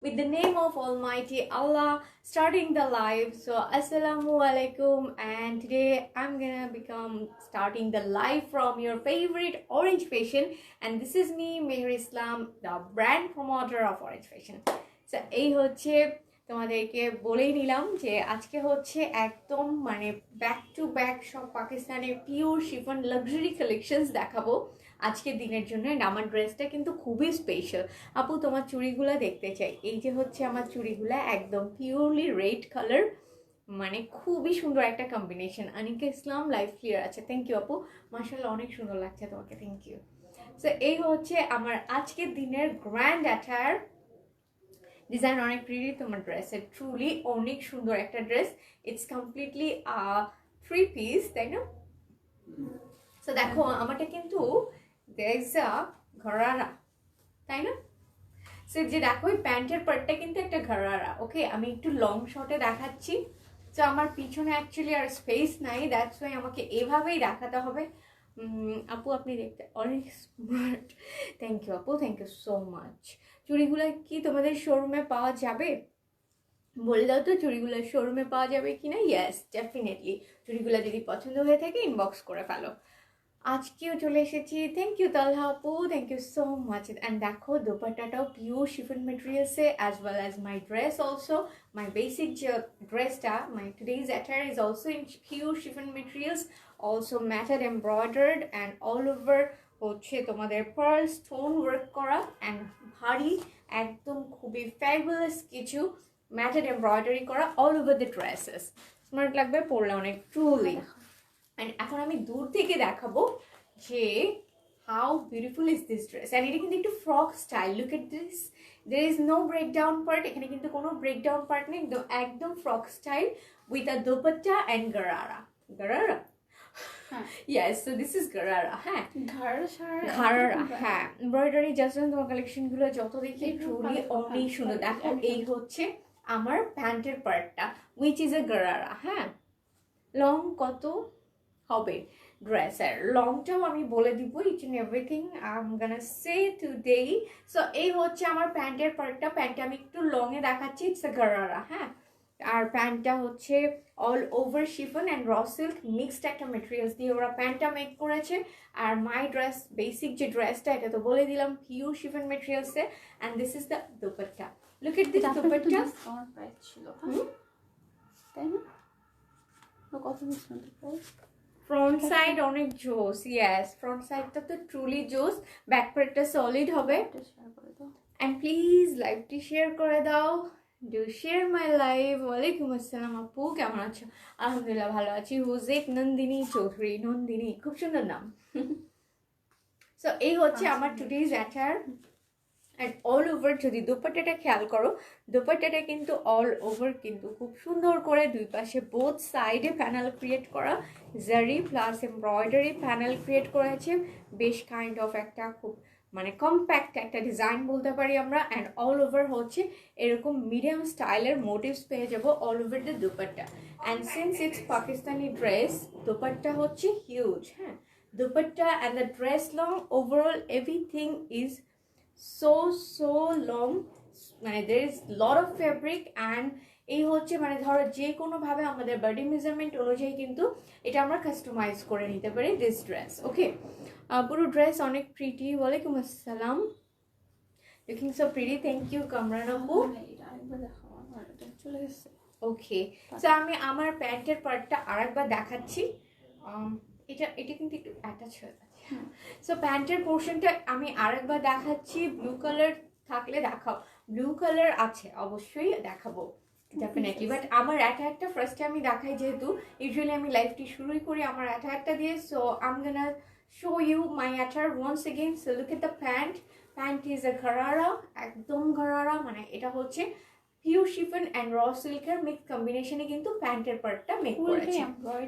with the name of Almighty Allah, starting the live. So Assalamu alaikum, and today I'm gonna become starting the live from your favorite Orange Fashion, and this is me, Meher Islam, the brand promoter of Orange Fashion. So এই হচ্ছে তোমাদেরকে বলেই নিলাম যে আজকে হচ্ছে একদম মানে ব্যাক টু ব্যাক সব পাকিস্তানের পিওর শিফন লাক্সারি কালেকশনস দেখাবো আজকের দিনের জন্য। এন্ড আমার ড্রেসটা কিন্তু খুবই স্পেশাল। আপু তোমার চুড়িগুলো দেখতে চাই। এই যে হচ্ছে আমার চুড়িগুলো একদম পিওরলি রেড কালার, মানে খুবই সুন্দর একটা কম্বিনেশন। আনিকা ইসলাম লাইভ ক্লিয়ার আছে, থ্যাংক ইউ আপু, মাশাআল্লাহ অনেক সুন্দর লাগছে তোমাকে, থ্যাংক ইউ। সো এই হচ্ছে আমার আজকের দিনের গ্র্যান্ড অ্যাটায়ার। ডিজাইন অনেক প্রিটি, তোমার ড্রেসের ট্রুলি অনেক সুন্দর একটা dress. It's completely three piece, তাই না? সো দেখো আমারটা কিন্তু ঘরারা, তাই না? সো যে দেখো এই প্যান্টের পার্টটা কিন্তু একটা ঘরারা। ওকে, আমি একটু লং শর্টে দেখাচ্ছি। সো আমার পিছনে অ্যাকচুয়ালি আর স্পেস নাই, দ্যাটস ওয়াই আমাকে এভাবেই দেখাতে হবে। আপু আপনি দেখতে অনেক স্মার্ট, থ্যাংক ইউ আপু, থ্যাংক ইউ সো মাচ। চুড়িগুলো কি তোমাদের শোরুমে পাওয়া যাবে? বলে দাও তো চুড়িগুলো শোরুমে পাওয়া যাবে কিনা। ইয়েস ডেফিনেটলি, চুড়িগুলো যদি পছন্দ হয়ে থাকে ইনবক্স করে ফেলো। আজকেও চলে এসেছি, থ্যাংক ইউ তালহা আপু, thank you so much. And দেখো দোপাট্টাটাও পিওর শিফন মেটেরিয়ালসে, as well as my dress also. My basic যে ড্রেসটা, my today's attire is also in pure chiffon materials, also matte embroidered and all over হচ্ছে তোমাদের pearl stone work করা and ভারী একদম খুবই ফ্যাবুলাস কিছু ম্যাটার এমব্রয়ডারি করা all over the dresses. Smart লাগবে পরলে অনেক, ট্রুলি। অ্যান্ড এখন আমি দূর থেকে দেখাবো যে how beautiful is this dress. And এটা কিন্তু একটু frock style, look at this, there is no breakdown part, এখানে কিন্তু কোনো ব্রেকডাউন পার্ট নেই, একদম frock style with a dupatta and gharara. Gharara, yes, so this is gharara. হ্যাঁ গারারা, হ্যাঁ এমব্রয়ডারি জাস্ট তোমার কালেকশনগুলো যত দেখি ট্রুলি অনেক সুন্দর। দেখো এই হচ্ছে আমার প্যান্টের পার্টটা উইচ ইজ এ গারারা। হ্যাঁ, লং কত হবে ড্রেসের, লংটাও আমি বলে দিব, each and everything I am gonna say today. So এই হচ্ছে আমার প্যান্টের পার্টটা, প্যান্টটা আমি একটু লংয়ে দেখাচ্ছি, ইটস এ গারারা। হ্যাঁ, আর প্যান্টটা হচ্ছে all over chiffon and raw silk mixed একটা মেটেরিয়ালস দিয়ে ওরা প্যান্টটা মেক করেছে। আর মাই ড্রেস বেসিক যে ড্রেসটা, এটা তো বলে দিলাম পিওর শিফন মেটেরিয়ালসে। And this is the dupatta, look at this dupatta. ছিল তাই না? কত ফ্রন্ট সাইড অনেক জোস, ইয়েস ফ্রন্ট সাইডটা তো ট্রুলি জোস, ব্যাক পার্টটা সলিড হবে। অ্যান্ড প্লিজ লাইভটি শেয়ার করে দাও, ডু শেয়ার মাই লাইভ। ওয়ালাইকুম আসসালাম আপু, কেমন আছো? আলহামদুলিল্লাহ ভালো আছি। হুজেক নন্দিনী চৌধুরী, নন্দিনী খুব সুন্দর নাম। সো এই হচ্ছে আমার today's attire and all over. যদি দোপাট্টাটা খেয়াল করো, দোপাট্টাটা কিন্তু অল ওভার কিন্তু খুব সুন্দর করে দুই পাশে বোথ সাইডে প্যানেল ক্রিয়েট করা, জারি প্লাস এমব্রয়ডারি প্যানেল ক্রিয়েট করেছে। বেশ কাইন্ড অফ একটা খুব মানে কম্প্যাক্ট একটা ডিজাইন বলতে পারি আমরা। অ্যান্ড অল ওভার হচ্ছে এরকম মিডিয়াম স্টাইলের মোটিভস পেয়ে যাবো all over the dupatta. And since it's Pakistani dress, dupatta হচ্ছে হিউজ। হ্যাঁ, dupatta and the dress long, overall everything is so long, মানে there is lot of fabric and এই হচ্ছে মানে ধরো যে কোনোভাবে আমাদের বডি মেজারমেন্ট অনুযায়ী কিন্তু এটা আমরা কাস্টমাইজ করে নিতে পারি দিস ড্রেস। ওকে, পুরো ড্রেস অনেক প্রিটি। ওয়ালাইকুম আসসালাম, looking so pretty, thank you Kamran আপু। চলে গেছে। ওকে, সো আমি আমার প্যান্টের পার্টটা আরেকবার দেখাচ্ছি। এটা কিন্তু একটু অ্যাটাচ হয়ে যাচ্ছে। সো প্যান্টের পোর্শনটা আমি আরেকবার দেখাচ্ছি। ব্লু কালার থাকলে দেখাও, ব্লু কালার আছে অবশ্যই দেখাবো ডেফিনেটলি, বাট আমার অ্যাটায়ারটা ফার্স্টে আমি দেখাই, যেহেতু ইউজুয়ালি আমি লাইভটি শুরুই করি আমার অ্যাটায়ারটা দিয়ে। So I am gonna show you my attire once again. So look at the pant, pant is a gharara, একদম ঘরারা, মানে এটা হচ্ছে পিওর শিফন অ্যান্ড র সিল্কের মিক্স কম্বিনেশনে কিন্তু প্যান্টের পার্টটা মেক করেছে।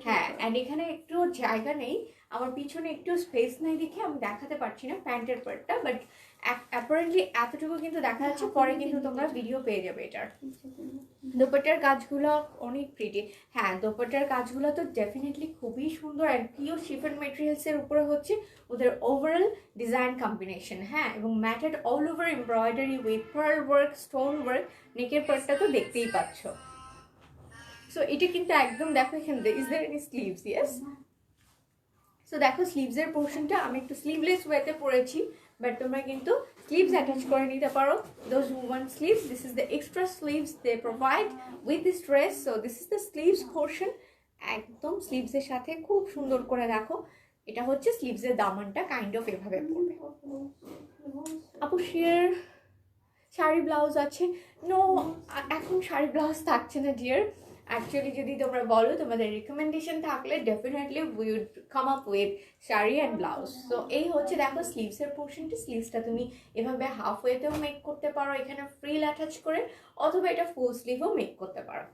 হ্যাঁ, অ্যান্ড এখানে একটু জায়গা নেই, আমার পিছনে একটু স্পেস নেই দেখে আমি দেখাতে পারছি না প্যান্টের পার্টটা, বাট অ্যাপারেন্টলি এতটুকু কিন্তু দেখা যাচ্ছে, পরে কিন্তু তোমরা ভিডিও পেয়ে যাবে এটার। দোপাট্টার কাজগুলো অনেক প্রিটি। হ্যাঁ, দোপাট্টার কাজগুলো তো ডেফিনেটলি খুবই সুন্দর, আর পিওর শিফন মেটেরিয়ালসের উপরে হচ্ছে ওদের ওভারঅল ডিজাইন কম্বিনেশন। হ্যাঁ, এবং matted all over embroidery with pearl work, stone work. নেকের পার্টটা তো দেখতেই পাচ্ছ। সো এটা কিন্তু একদম দেখো এখানে is there any sleeves? Yes. So দেখো স্লিভসের পোর্শনটা আমি একটু স্লিভলেস ওয়েতে পরেছি, বাট তোমরা কিন্তু স্লিভস অ্যাটাচ করে নিতে পারো। Those who want sleeves, this is the extra sleeves they provide with this dress. So this is the sleeves portion. একদম স্লিভসের সাথে খুব সুন্দর করে দেখো, এটা হচ্ছে স্লিভসের দামানটা কাইন্ড অফ এভাবে পড়বে। আপু শেয়ার শাড়ি ব্লাউজ আছে? নো, এখন শাড়ি ব্লাউজ থাকছে না ডিয়ার। অ্যাকচুয়ালি যদি তোমরা বলো তোমাদের রিকমেন্ডেশন থাকলে definitely we would come up with sari and blouse. So এই হচ্ছে দেখো স্লিভসের পোর্শনটা। স্লিভসটা তুমি এভাবে হাফ ওয়েতেও মেক করতে পারো এখানে ফ্রিল অ্যাটাচ করে, অথবা এটা ফুল স্লিভও মেক করতে পারো।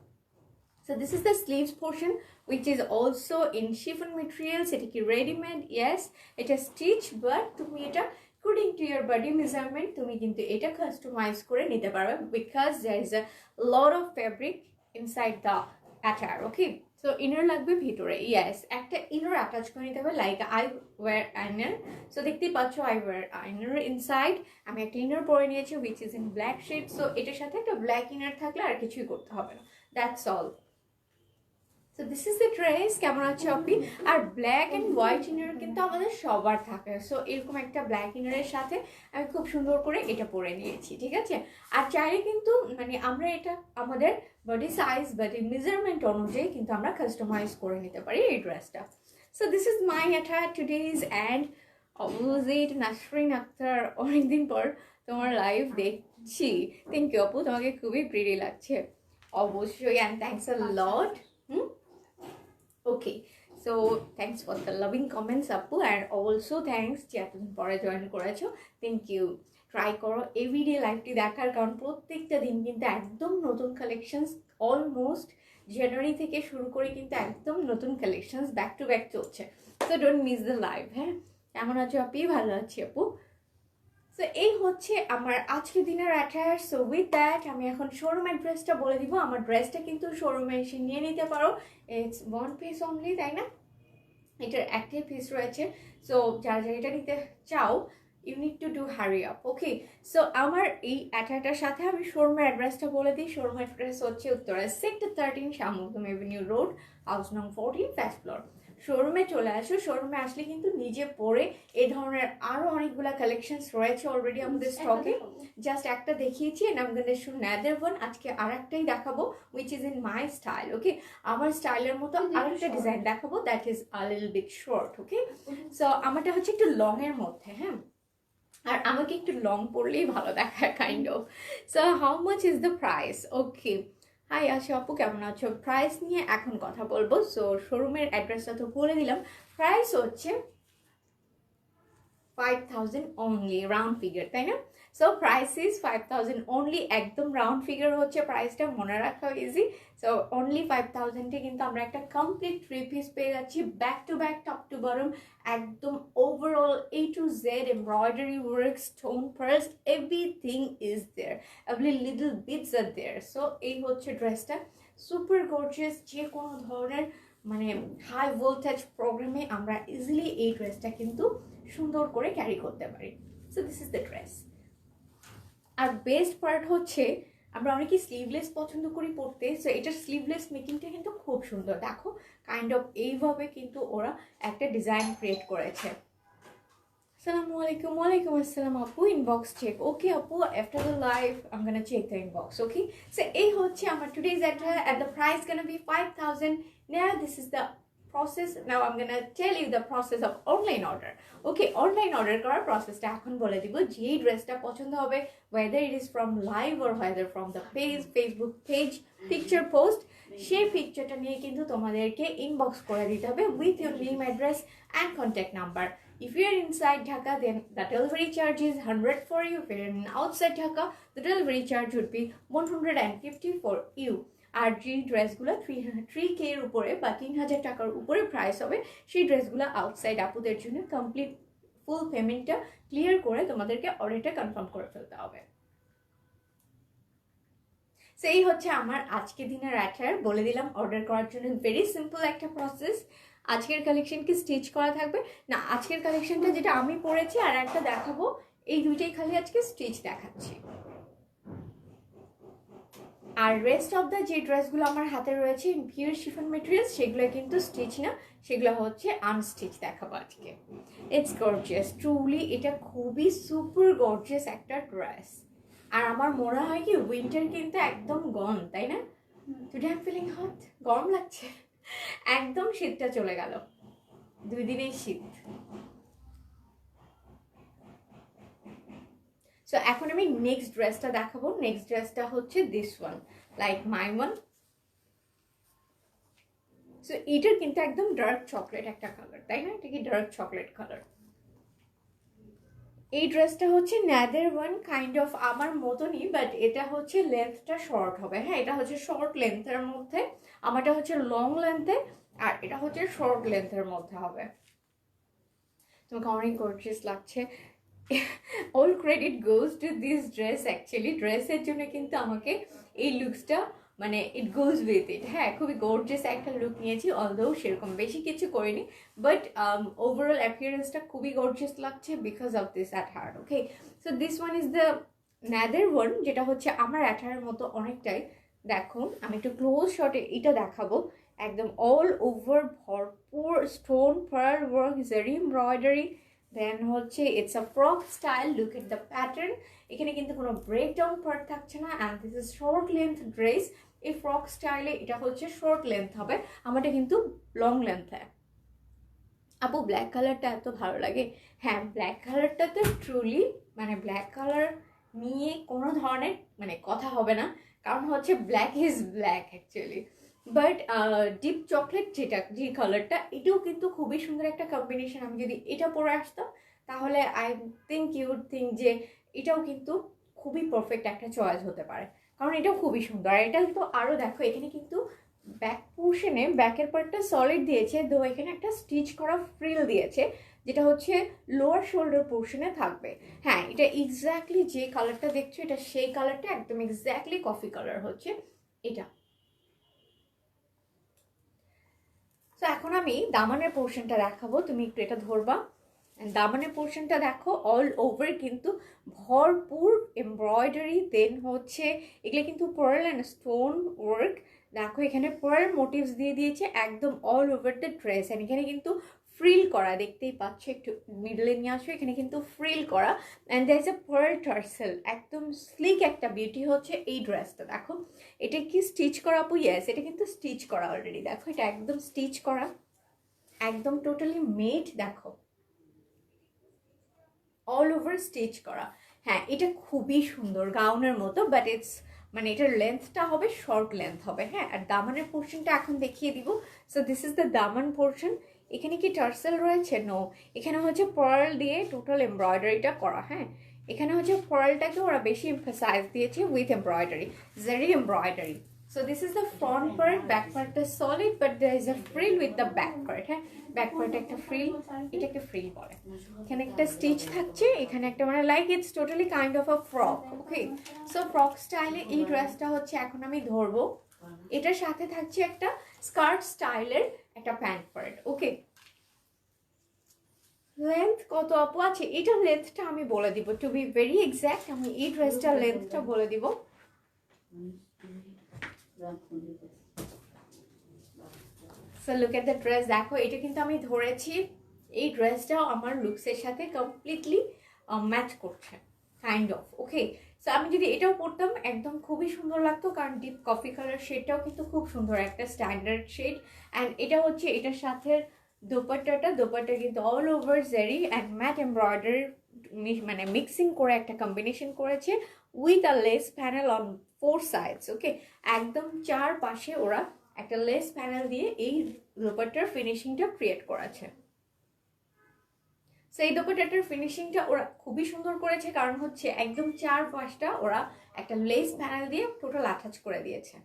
So this is the sleeves portion, which is also in chiffon materials. It is ready-made, yes. It is stitched, but তুমি এটা according to your body measurement তুমি কিন্তু এটা customize করে নিতে পারবে, because there is a lot of fabric inside the attire. Okay, so inner লাগবে ভিতরে, yes, একটা inner attach করে নিতে হবে, like I wear inner. So দেখতেই পাচ্ছ I wear inner inside. আমি একটা inner পরে নিয়েছি which is in black shade. So এটার সাথে একটা black inner থাকলে আর কিছুই করতে হবে না, that's all. So this is the dress. কেমন আছে আপনি? আর ব্ল্যাক অ্যান্ড হোয়াইট ইনার কিন্তু আমাদের সবার থাকে। সো এরকম একটা ব্ল্যাক ইনারের সাথে আমি খুব সুন্দর করে এটা পরে নিয়েছি, ঠিক আছে? আর চাইলে কিন্তু মানে আমরা এটা আমাদের বডি সাইজ, বডি মেজারমেন্ট অনুযায়ী কিন্তু আমরা কাস্টমাইজ করে নিতে পারি এই ড্রেসটা। So this is my attire today's, and opposite Nasrin Akter, অনেকদিন পর তোমার লাইভ দেখছি। থ্যাংক ইউ আপু, তোমাকে খুবই প্রিটি লাগছে। অবশ্যই, and thanks a lot. Okay, so thanks for the loving comments আপু, and also thanks যে এতদিন পরে জয়েন করেছো। Thank you. ট্রাই করো এভরিডে লাইভটি দেখার, কারণ প্রত্যেকটা দিন কিন্তু একদম নতুন কালেকশনস, অলমোস্ট জানুয়ারি থেকে শুরু করে কিন্তু একদম নতুন কালেকশনস ব্যাক টু ব্যাক চলছে। So don't miss the live. হ্যাঁ, কেমন আছো আপনি? ভালো আছি আপু। সো এই হচ্ছে আমার আজকের দিনের অ্যাটায়ার। সো উইথ দ্যাট আমি এখন শোরুম অ্যাড্রেসটা বলে দিব। আমার ড্রেসটা কিন্তু শোরুমে এসে নিয়ে নিতে পারো। ইটস 1 পিস অনলি, তাই না? এটার একটাই পিস রয়েছে। সো যারা যারা এটা নিতে চাও, you need to do hurry up. Okay, so আমার এই অ্যাটায়ারটার সাথে আমি শোরুমের অ্যাড্রেসটা বলে দিই। শোরুম অ্যাড্রেস হচ্ছে Uttara sector 13 Shamukdam avenue road, house নং 14, ফার্স্ট ফ্লোর। শোরুমে চলে আসো। শোরুমে আসলে কিন্তু নিজে পরে এই ধরনের আরো অনেকগুলা কালেকশনস রয়েছে অলরেডি আমাদের স্টকে। জাস্ট একটা দেখিয়েছি, and I am gonna show another one। আজকে আরেকটাই দেখাবো which is in my style। ওকে, আমার স্টাইলের মতো আরেকটা ডিজাইন দেখাবো, that is a little bit short. Okay, so আমারটা হচ্ছে একটু লং এর মধ্যে। হ্যাঁ, আর আমাকে একটু লং পরলেই ভালো দেখায় kind of. So how much is the price? Okay, hi Asha আপু, কেমন আছো? প্রাইস নিয়ে এখন কথা বলবো। সো শোরুমের অ্যাড্রেসটা তো বলে দিলাম। প্রাইস হচ্ছে 5000 অনলি, রাউন্ড ফিগার, তাই না? সো প্রাইস ইজ 5000 অনলি, একদম রাউন্ড ফিগার হচ্ছে প্রাইসটা, মনে রাখা ইজি। সো অনলি 5000-এ কিন্তু আমরা একটা কমপ্লিট 3 পিস পেয়ে যাচ্ছি, back to back, top to bottom, একদম overall A to Z embroidery work, stone pearls, everything is there, every little bits are there. So এই হচ্ছে ড্রেসটা, সুপার গর্জিয়াস। যে কোনো ধরনের মানে হাই ভোল্টেজ প্রোগ্রামে আমরা ইজিলি এই ড্রেসটা কিন্তু সুন্দর করে ক্যারি করতে পারি। So this is the dress. আর বেস্ট পার্ট হচ্ছে আমরা অনেকেই স্লিভলেস পছন্দ করি পরতে। সো এটার স্লিভলেস মেকিংটা কিন্তু খুব সুন্দর। দেখো কাইন্ড অফ এইভাবে কিন্তু ওরা একটা ডিজাইন ক্রিয়েট করেছে। আসসালামু আলাইকুম। ওয়ালাইকুম আসসালাম আপু, ইনবক্স চেক। ওকে আপু, after the live I am gonna check the inbox. Okay, so এই হচ্ছে আমার today's address, at the price gonna be 5000। Now this is the process. Now I'm gonna tell you the process of online order. Okay, online order করার প্রসেসটা এখন বলে দিব। যেই ড্রেসটা পছন্দ হবে, whether it is from live or whether from the page, Facebook page, picture post, সেই পিকচারটা নিয়ে কিন্তু তোমাদেরকে ইনবক্স করে দিতে হবে with your name, address and contact number. If you are inside Dhaka, then the delivery charge is 100 for you. If you are outside Dhaka, the delivery charge would be 150 for you. আর যে ড্রেসগুলো 3K এর উপরে বা 3000 টাকার উপরে price হবে, সেই ড্রেসগুলো আউটসাইড আপুদের জন্য কমপ্লিট ফুল পেমেন্টটা ক্লিয়ার করে তোমাদেরকে অর্ডারটা কনফার্ম করে ফেলতে হবে। সেই হচ্ছে আমার আজকে দিনের অ্যাটায়ার। বলে দিলাম অর্ডার করার জন্য ভেরি সিম্পল একটা প্রসেস। আজকের কালেকশন কি স্টিচ করা থাকবে না, আজকের কালেকশনটা যেটা আমি পরেছি আর একটা দেখাবো, এই দুইটাই খালি আজকে স্টিচ দেখাচ্ছি। আর রেস্ট অফ দ্য যে ড্রেসগুলো আমার হাতে রয়েছে ইন পিওর শিফন মেটেরিয়ালস, সেগুলো কিন্তু স্টিচ না, সেগুলো হচ্ছে আনস্টিচ দেখাবো আজকে। ইটস গর্জিয়াস, ট্রুলি এটা খুবই সুপার গর্জিয়াস একটা ড্রেস। আর আমার মনে হয় কি উইন্টার কিন্তু একদম গন, তাই না? Today I am feeling hot, গরম লাগছে, একদম শীতটা চলে গেল, 2 দিনেই শীত। সো এখন আমি নেক্সট ড্রেসটা দেখাবো। নেক্সট ড্রেসটা হচ্ছে this one, like my one. So এটার কিন্তু একদম ডার্ক চকলেট একটা কালার, তাই না? এটা কি ডার্ক চকলেট কালার। এই ড্রেসটা হচ্ছে ন্যাদের ওয়ান কাইন্ড অফ আমার মতনই, বাট এটা হচ্ছে লেন্থটা শর্ট হবে। হ্যাঁ, এটা হচ্ছে শর্ট লেন্থের মধ্যে, আমারটা হচ্ছে লং লেন্থে, আর এটা হচ্ছে শর্ট লেন্থের মধ্যে হবে। তোমাকে অনেক গর্জিয়াস লাগছে। All credit goes to this dress. Actually ড্রেসের জন্য কিন্তু আমাকে এই লুকসটা মানে ইট গোজ উইথ ইট। হ্যাঁ, খুবই গর্জিয়াস একটা লুক নিয়েছি, অলদো সেরকম বেশি কিছু করিনি, বাট ওভারঅল অ্যাপিয়ারেন্সটা খুবই গর্জিয়াস লাগছে because of this attire. Okay, so this one is the other one, যেটা হচ্ছে আমার অ্যাটায়ারের মতো অনেকটাই। দেখো আমি একটু ক্লোজ শটে এটা দেখাবো, একদম অল ওভার ভরপুর stone, pearl work, zari embroidery, then হচ্ছে it's a frock style. Look at the pattern, এখানে কিন্তু কোনো ব্রেকডাউন পার্ট থাকছে না। And this is short length dress. এই ফ্রক স্টাইলে এটা হচ্ছে শর্ট লেন্থ হবে, আমারটা কিন্তু লং লেন্থ হয়। আপু ব্ল্যাক কালারটা এত ভালো লাগে। হ্যাঁ, ব্ল্যাক কালারটা তো ট্রুলি মানে ব্ল্যাক কালার নিয়ে কোনো ধরনের মানে কথা হবে না, কারণ হচ্ছে black is black actually. But deep chocolate যেটা যে কালারটা, এটাও কিন্তু খুবই সুন্দর একটা কম্বিনেশন। আমি যদি এটা পরে আসতাম তাহলে I think you would think যে এটাও কিন্তু খুবই পারফেক্ট একটা চয়েস হতে পারে, কারণ এটাও খুবই সুন্দর। আর এটা কিন্তু আরও দেখো, এখানে কিন্তু ব্যাক পোর্শনে ব্যাকের পার্টটা সলিড দিয়েছে, তো এখানে একটা স্টিচ করা ফ্রিল দিয়েছে, যেটা হচ্ছে লোয়ার শোল্ডার পোর্শনে থাকবে। হ্যাঁ, এটা এক্স্যাক্টলি যে কালারটা দেখছো এটা সেই কালারটা, একদম এক্স্যাক্টলি কফি কালার হচ্ছে এটা। তো এখন আমি দামানের পোর্শনটা দেখাবো, তুমি একটু এটা ধরবা। দামানের পোর্শনটা দেখো অল ওভার কিন্তু ভরপুর এমব্রয়ডারি, দেন হচ্ছে এগুলো কিন্তু পার্ল অ্যান্ড স্টোন ওয়ার্ক। দেখো এখানে পার্ল মোটিভস দিয়ে দিয়েছে একদম all over the dress. And এখানে কিন্তু ফ্রিল করা, দেখতেই পাচ্ছ, একটু মিডলে নিয়ে আসো, এখানে কিন্তু ফ্রিল করা। And there is a pearl tassel, একদম স্লিক একটা বিউটি হচ্ছে এই ড্রেসটা। দেখো এটা কি স্টিচ করা আপু? ইয়েস, এটা কিন্তু স্টিচ করা অলরেডি। দেখো এটা একদম স্টিচ করা, একদম টোটালি মেড। দেখো অল ওভার স্টিচ করা। হ্যাঁ, এটা খুবই সুন্দর গাউনের মতো, বাট ইটস মানে এটার লেন্থটা হবে শর্ট লেন্থ হবে। হ্যাঁ, আর দামানের পোর্শনটা এখন দেখিয়ে দিব। So this is the Daman portion. এখানে কি টার্সেল রয়েছে? নো, এখানে হচ্ছে পার্ল দিয়ে টোটাল এমব্রয়ডারিটা করা। হ্যাঁ, এখানে হচ্ছে পার্লটাকে ওরা বেশি এমফাসাইজ দিয়েছে উইথ এমব্রয়ডারি, জারি embroidery. So this is the front part, back part is solid, but there is a frill with the back part. হ্যাঁ, ব্যাক পার্টে একটা ফ্রিল, এটাকে ফ্রিল বলে। এখানে একটা স্টিচ থাকছে, এখানে একটা মানে like it's totally kind of a frock. Okay, so frock স্টাইলে এই ড্রেসটা হচ্ছে এখন আমি ধরবো। এটার সাথে থাকছে একটা স্কার্ট স্টাইলের একটা প্যান্ট পার্ট। ওকে, লেন্থ কত আপু আছে? এটার লেন্থটা আমি বলে দিব, টু বি ভেরি এক্স্যাক্ট আমি এই ড্রেসটার লেন্থটা বলে দিব। So look at the dress. দেখো এটা কিন্তু আমি ধরেছি, এই ড্রেসটাও আমার লুকসের সাথে কমপ্লিটলি ম্যাচ করছে কাইন্ড অফ। ওকে, সো আমি যদি এটাও পরতাম একদম খুবই সুন্দর লাগতো, কারণ ডিপ কফি কালার শেডটাও কিন্তু খুব সুন্দর একটা স্ট্যান্ডার্ড শেড। অ্যান্ড এটা হচ্ছে এটার সাথে দোপাট্টা কিন্তু all over zari and matte embroidery মানে মিক্সিং করে একটা কম্বিনেশন করেছে with a lace panel on 4 sides. Okay, একদম চার পাশে ওরা একটা লেস প্যানেল দিয়ে এই দোপাট্টার ফিনিশিংটা ক্রিয়েট করেছে। সেই দোপাট্টাটার ফিনিশিংটা ওরা খুবই সুন্দর করেছে, কারণ হচ্ছে একদম চার পাশটা ওরা একটা লেস প্যানেল দিয়ে টোটাল অ্যাটাচ করে দিয়েছে।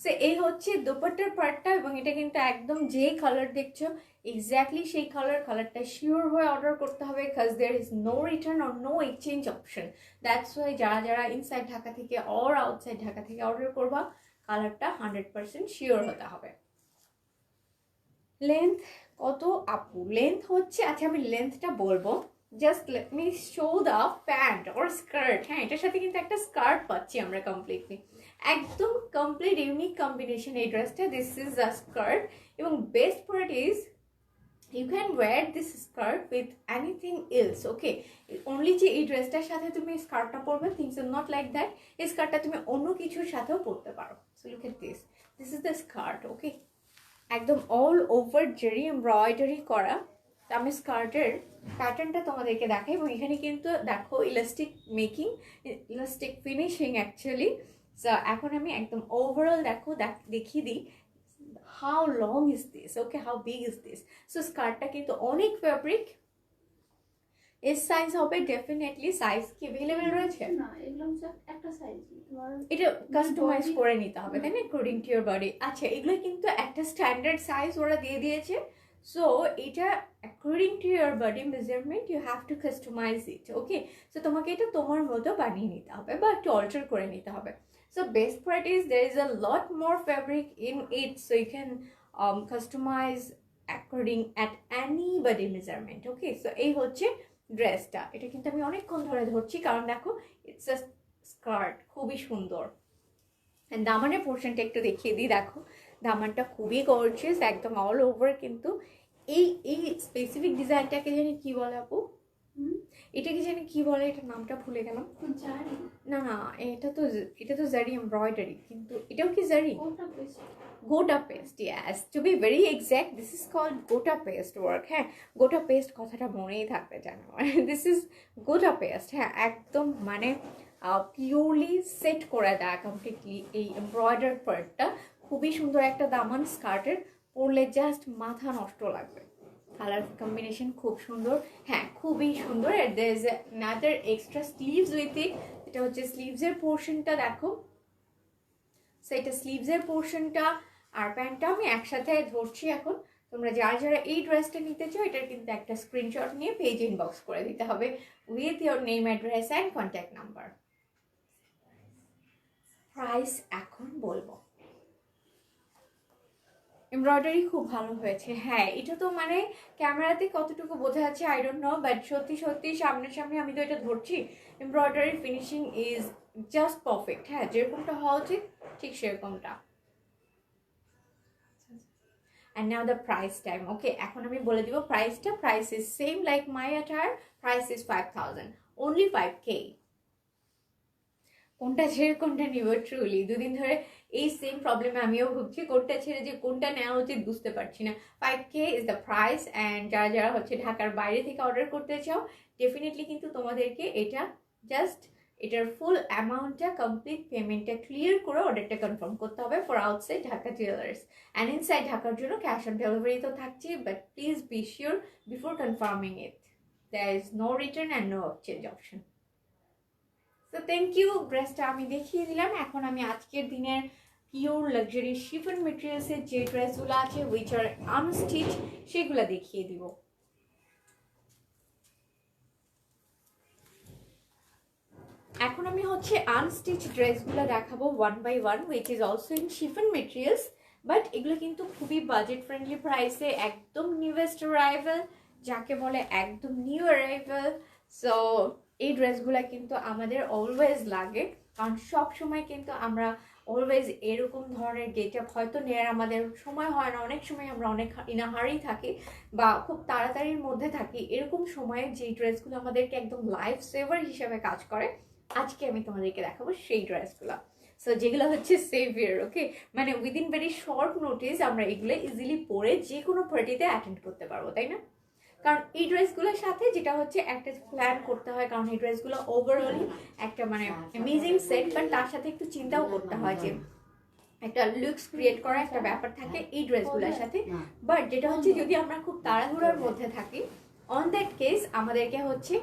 সো এই হচ্ছে দোপাট্টার পার্টটা, এবং এটা কিন্তু একদম যে কালার দেখছো এক্স্যাক্টলি সেই কালারটা শিওর হয়ে অর্ডার করতে হবে, because there is no return or no exchange option. That's why যারা ইনসাইড ঢাকা থেকে অর আউটসাইড ঢাকা থেকে অর্ডার করবা, কালারটা 100% শিওর হতে হবে। লেন্থ কত আপু? লেন্থ হচ্ছে, আচ্ছা আমি লেন্থটা বলবো, just let me show the pant or skirt. হ্যাঁ, এটার সাথে কিন্তু একটা স্কার্ট পাচ্ছি আমরা কমপ্লিটলি, একদম কমপ্লিট ইউনিক কম্বিনেশন এই ড্রেসটা। দিস ইজ আ স্কার্ট, এবং best part is you can wear this skirt with anything else. Okay, only যে এই ড্রেসটার সাথে তুমি স্কার্টটা পরবে, things are not like that. এই স্কার্টটা তুমি অন্য কিছুর সাথেও পরতে পারো। So look at this, this is the skirt. Okay, একদম অল ওভার জেরি এমব্রয়ডারি করা। আমি স্কার্টের প্যাটার্নটা তোমাদেরকে দেখাই, এবং এখানে কিন্তু দেখো elastic making, elastic finishing actually. So এখন আমি একদম ওভারঅল দেখো দেখিয়ে দিই how long is this, okay, how big is this. So স্কার্টটা কিন্তু অনেক ফ্যাব্রিক, এস সাইজ হবে ডেফিনেটলি। সাইজ কি অ্যাভেলেবেল রয়েছে? না, এগুলো হচ্ছে একটা সাইজ, তোমার এটা কাস্টমাইজ করে নিতে হবে তাই না, অ্যাকর্ডিং টু ইয়োর বডি। আচ্ছা, এগুলো কিন্তু একটা স্ট্যান্ডার্ড সাইজ ওরা দিয়ে দিয়েছে। সো এটা according to your body measurement you have to customize it. Okay, so তোমাকে এটা তোমার মতো বানিয়ে নিতে হবে বা একটু অল্টার করে নিতে হবে। So best part is there is a lot more fabric in it, so you can customize according at anybody measurement. Okay, so এই হচ্ছে ড্রেসটা। এটা কিন্তু আমি অনেকক্ষণ ধরে ধরছি, কারণ দেখো ইটস আ স্কার্ট, খুবই সুন্দর। দামানের পোর্শনটা একটু দেখিয়ে দিই, দেখো দামানটা খুবই গর্জিয়াস, একদম অল ওভার। কিন্তু এই স্পেসিফিক ডিজাইনটাকে জানি কি বলে আপু? এটাকে জানি কি বলে, এটার নামটা ভুলে গেলাম। না না, এটা তো জারি এমব্রয়ডারি, কিন্তু এটাও কি zari? Gota paste, yes, to be very exact this is called gota paste work. হ্যাঁ, গোটা পেস্ট কথাটা মনেই থাকবে জানো, দিস ইজ গোটা পেস্ট। হ্যাঁ, একদম মানে পিওরলি সেট করে দেয় কমপ্লিটলি এই এমব্রয়ডার পার্টটা। খুবই সুন্দর একটা দামান, স্কার্টের পরলে জাস্ট মাথা নষ্ট লাগবে। কালার কম্বিনেশন খুব সুন্দর, হ্যাঁ খুবই সুন্দর। আর there is another extra sleeves with it. এটা হচ্ছে স্লিভসের পোর্শনটা, দেখো সেটা স্লিভসের পোর্শনটা আর প্যান্টটা আমি একসাথে ধরছি এখন। তোমরা যারা এই ড্রেসটা নিতে চাও, এটার কিন্তু একটা স্ক্রিনশট নিয়ে পেজ ইনবক্স করে দিতে হবে with your name, address and contact number. Price এখন বলবো। এমব্রয়ডারি খুব ভালো হয়েছে। হ্যাঁ, এটা তো মানে ক্যামেরাতে কতটুকু বোঝা যাচ্ছে আই ডোন্ট নো, বাট সত্যি সামনাসামনি আমি তো এটা ধরছি, embroidery finishing is just perfect. হ্যাঁ, যেরকমটা হওয়া উচিত ঠিক সেরকমটা। And now the price time. Okay, এখন আমি বলে দিব প্রাইসটা। Price is same like my attire, price is 5000, only 5K। কোনটা ছেড়ে কোনটা নিব, ট্রুলি দুদিন ধরে এই সেম প্রবলেমে আমিও ভুগছি, কোনটা ছেড়ে যে কোনটা নেওয়া উচিত বুঝতে পারছি না। 5K is the price. And যারা হচ্ছে ঢাকার বাইরে থেকে অর্ডার করতে চাও, ডেফিনেটলি কিন্তু তোমাদেরকে এটা জাস্ট এটার ফুল অ্যামাউন্টটা, কমপ্লিট পেমেন্টটা ক্লিয়ার করে অর্ডারটা কনফার্ম করতে হবে for outside Dhaka jewellers. And inside ঢাকার জন্য ক্যাশ অন ডেলিভারি তো থাকছে, but please be sure before confirming it there is no return and no exchange option. তো থ্যাংক ইউ, ড্রেসটা আমি দেখিয়ে দিলাম। এখন আমি আজকের দিনের পিওর লাক্সারি শিফন মেটেরিয়ালসের যে ড্রেসগুলো আছে উইচ আর আনস্টিচ, সেগুলো দেখিয়ে দিব। এখন আমি হচ্ছে আনস্টিচ ড্রেসগুলো দেখাবো one by one, which is also in chiffon materials, but এগুলো কিন্তু খুবই বাজেট ফ্রেন্ডলি প্রাইসে, একদম নিউয়েস্ট অ্যারাইভাল, যাকে বলে একদম নিউ অ্যারাইভাল। সো এই ড্রেসগুলো কিন্তু আমাদের অলওয়েজ লাগে, কারণ সব সময় কিন্তু আমরা অলওয়েজ এরকম ধরনের গেট আপ হয়তো নেওয়ার আমাদের সময় হয় না, অনেক সময় আমরা অনেক ইনাহারি থাকি বা খুব তাড়াতাড়ির মধ্যে থাকি। এরকম সময়ে যে ড্রেসগুলো আমাদেরকে একদম লাইফ সেভার হিসেবে কাজ করে, আজকে আমি তোমাদেরকে দেখাবো সেই ড্রেসগুলো। সো যেগুলো হচ্ছে সেভিয়ার। ওকে, মানে উইদিন ভেরি শর্ট নোটিস আমরা এগুলো ইজিলি পরে যে কোনো পার্টিতে অ্যাটেন্ড করতে পারবো, তাই না? কারণ এই ড্রেসগুলোর সাথে যেটা হচ্ছে একটা প্ল্যান করতে হয়, কারণ এই ড্রেসগুলো ওভারঅলি একটা মানে অ্যামেজিং সেট, বাট তার সাথে একটু চিন্তাও করতে হয় যে একটা লুকস ক্রিয়েট করা একটা ব্যাপার থাকে এই ড্রেসগুলোর সাথে। বাট যেটা হচ্ছে যদি আমরা খুব তাড়াহুড়োর মধ্যে থাকি, অন দ্যাট কেস আমাদেরকে হচ্ছে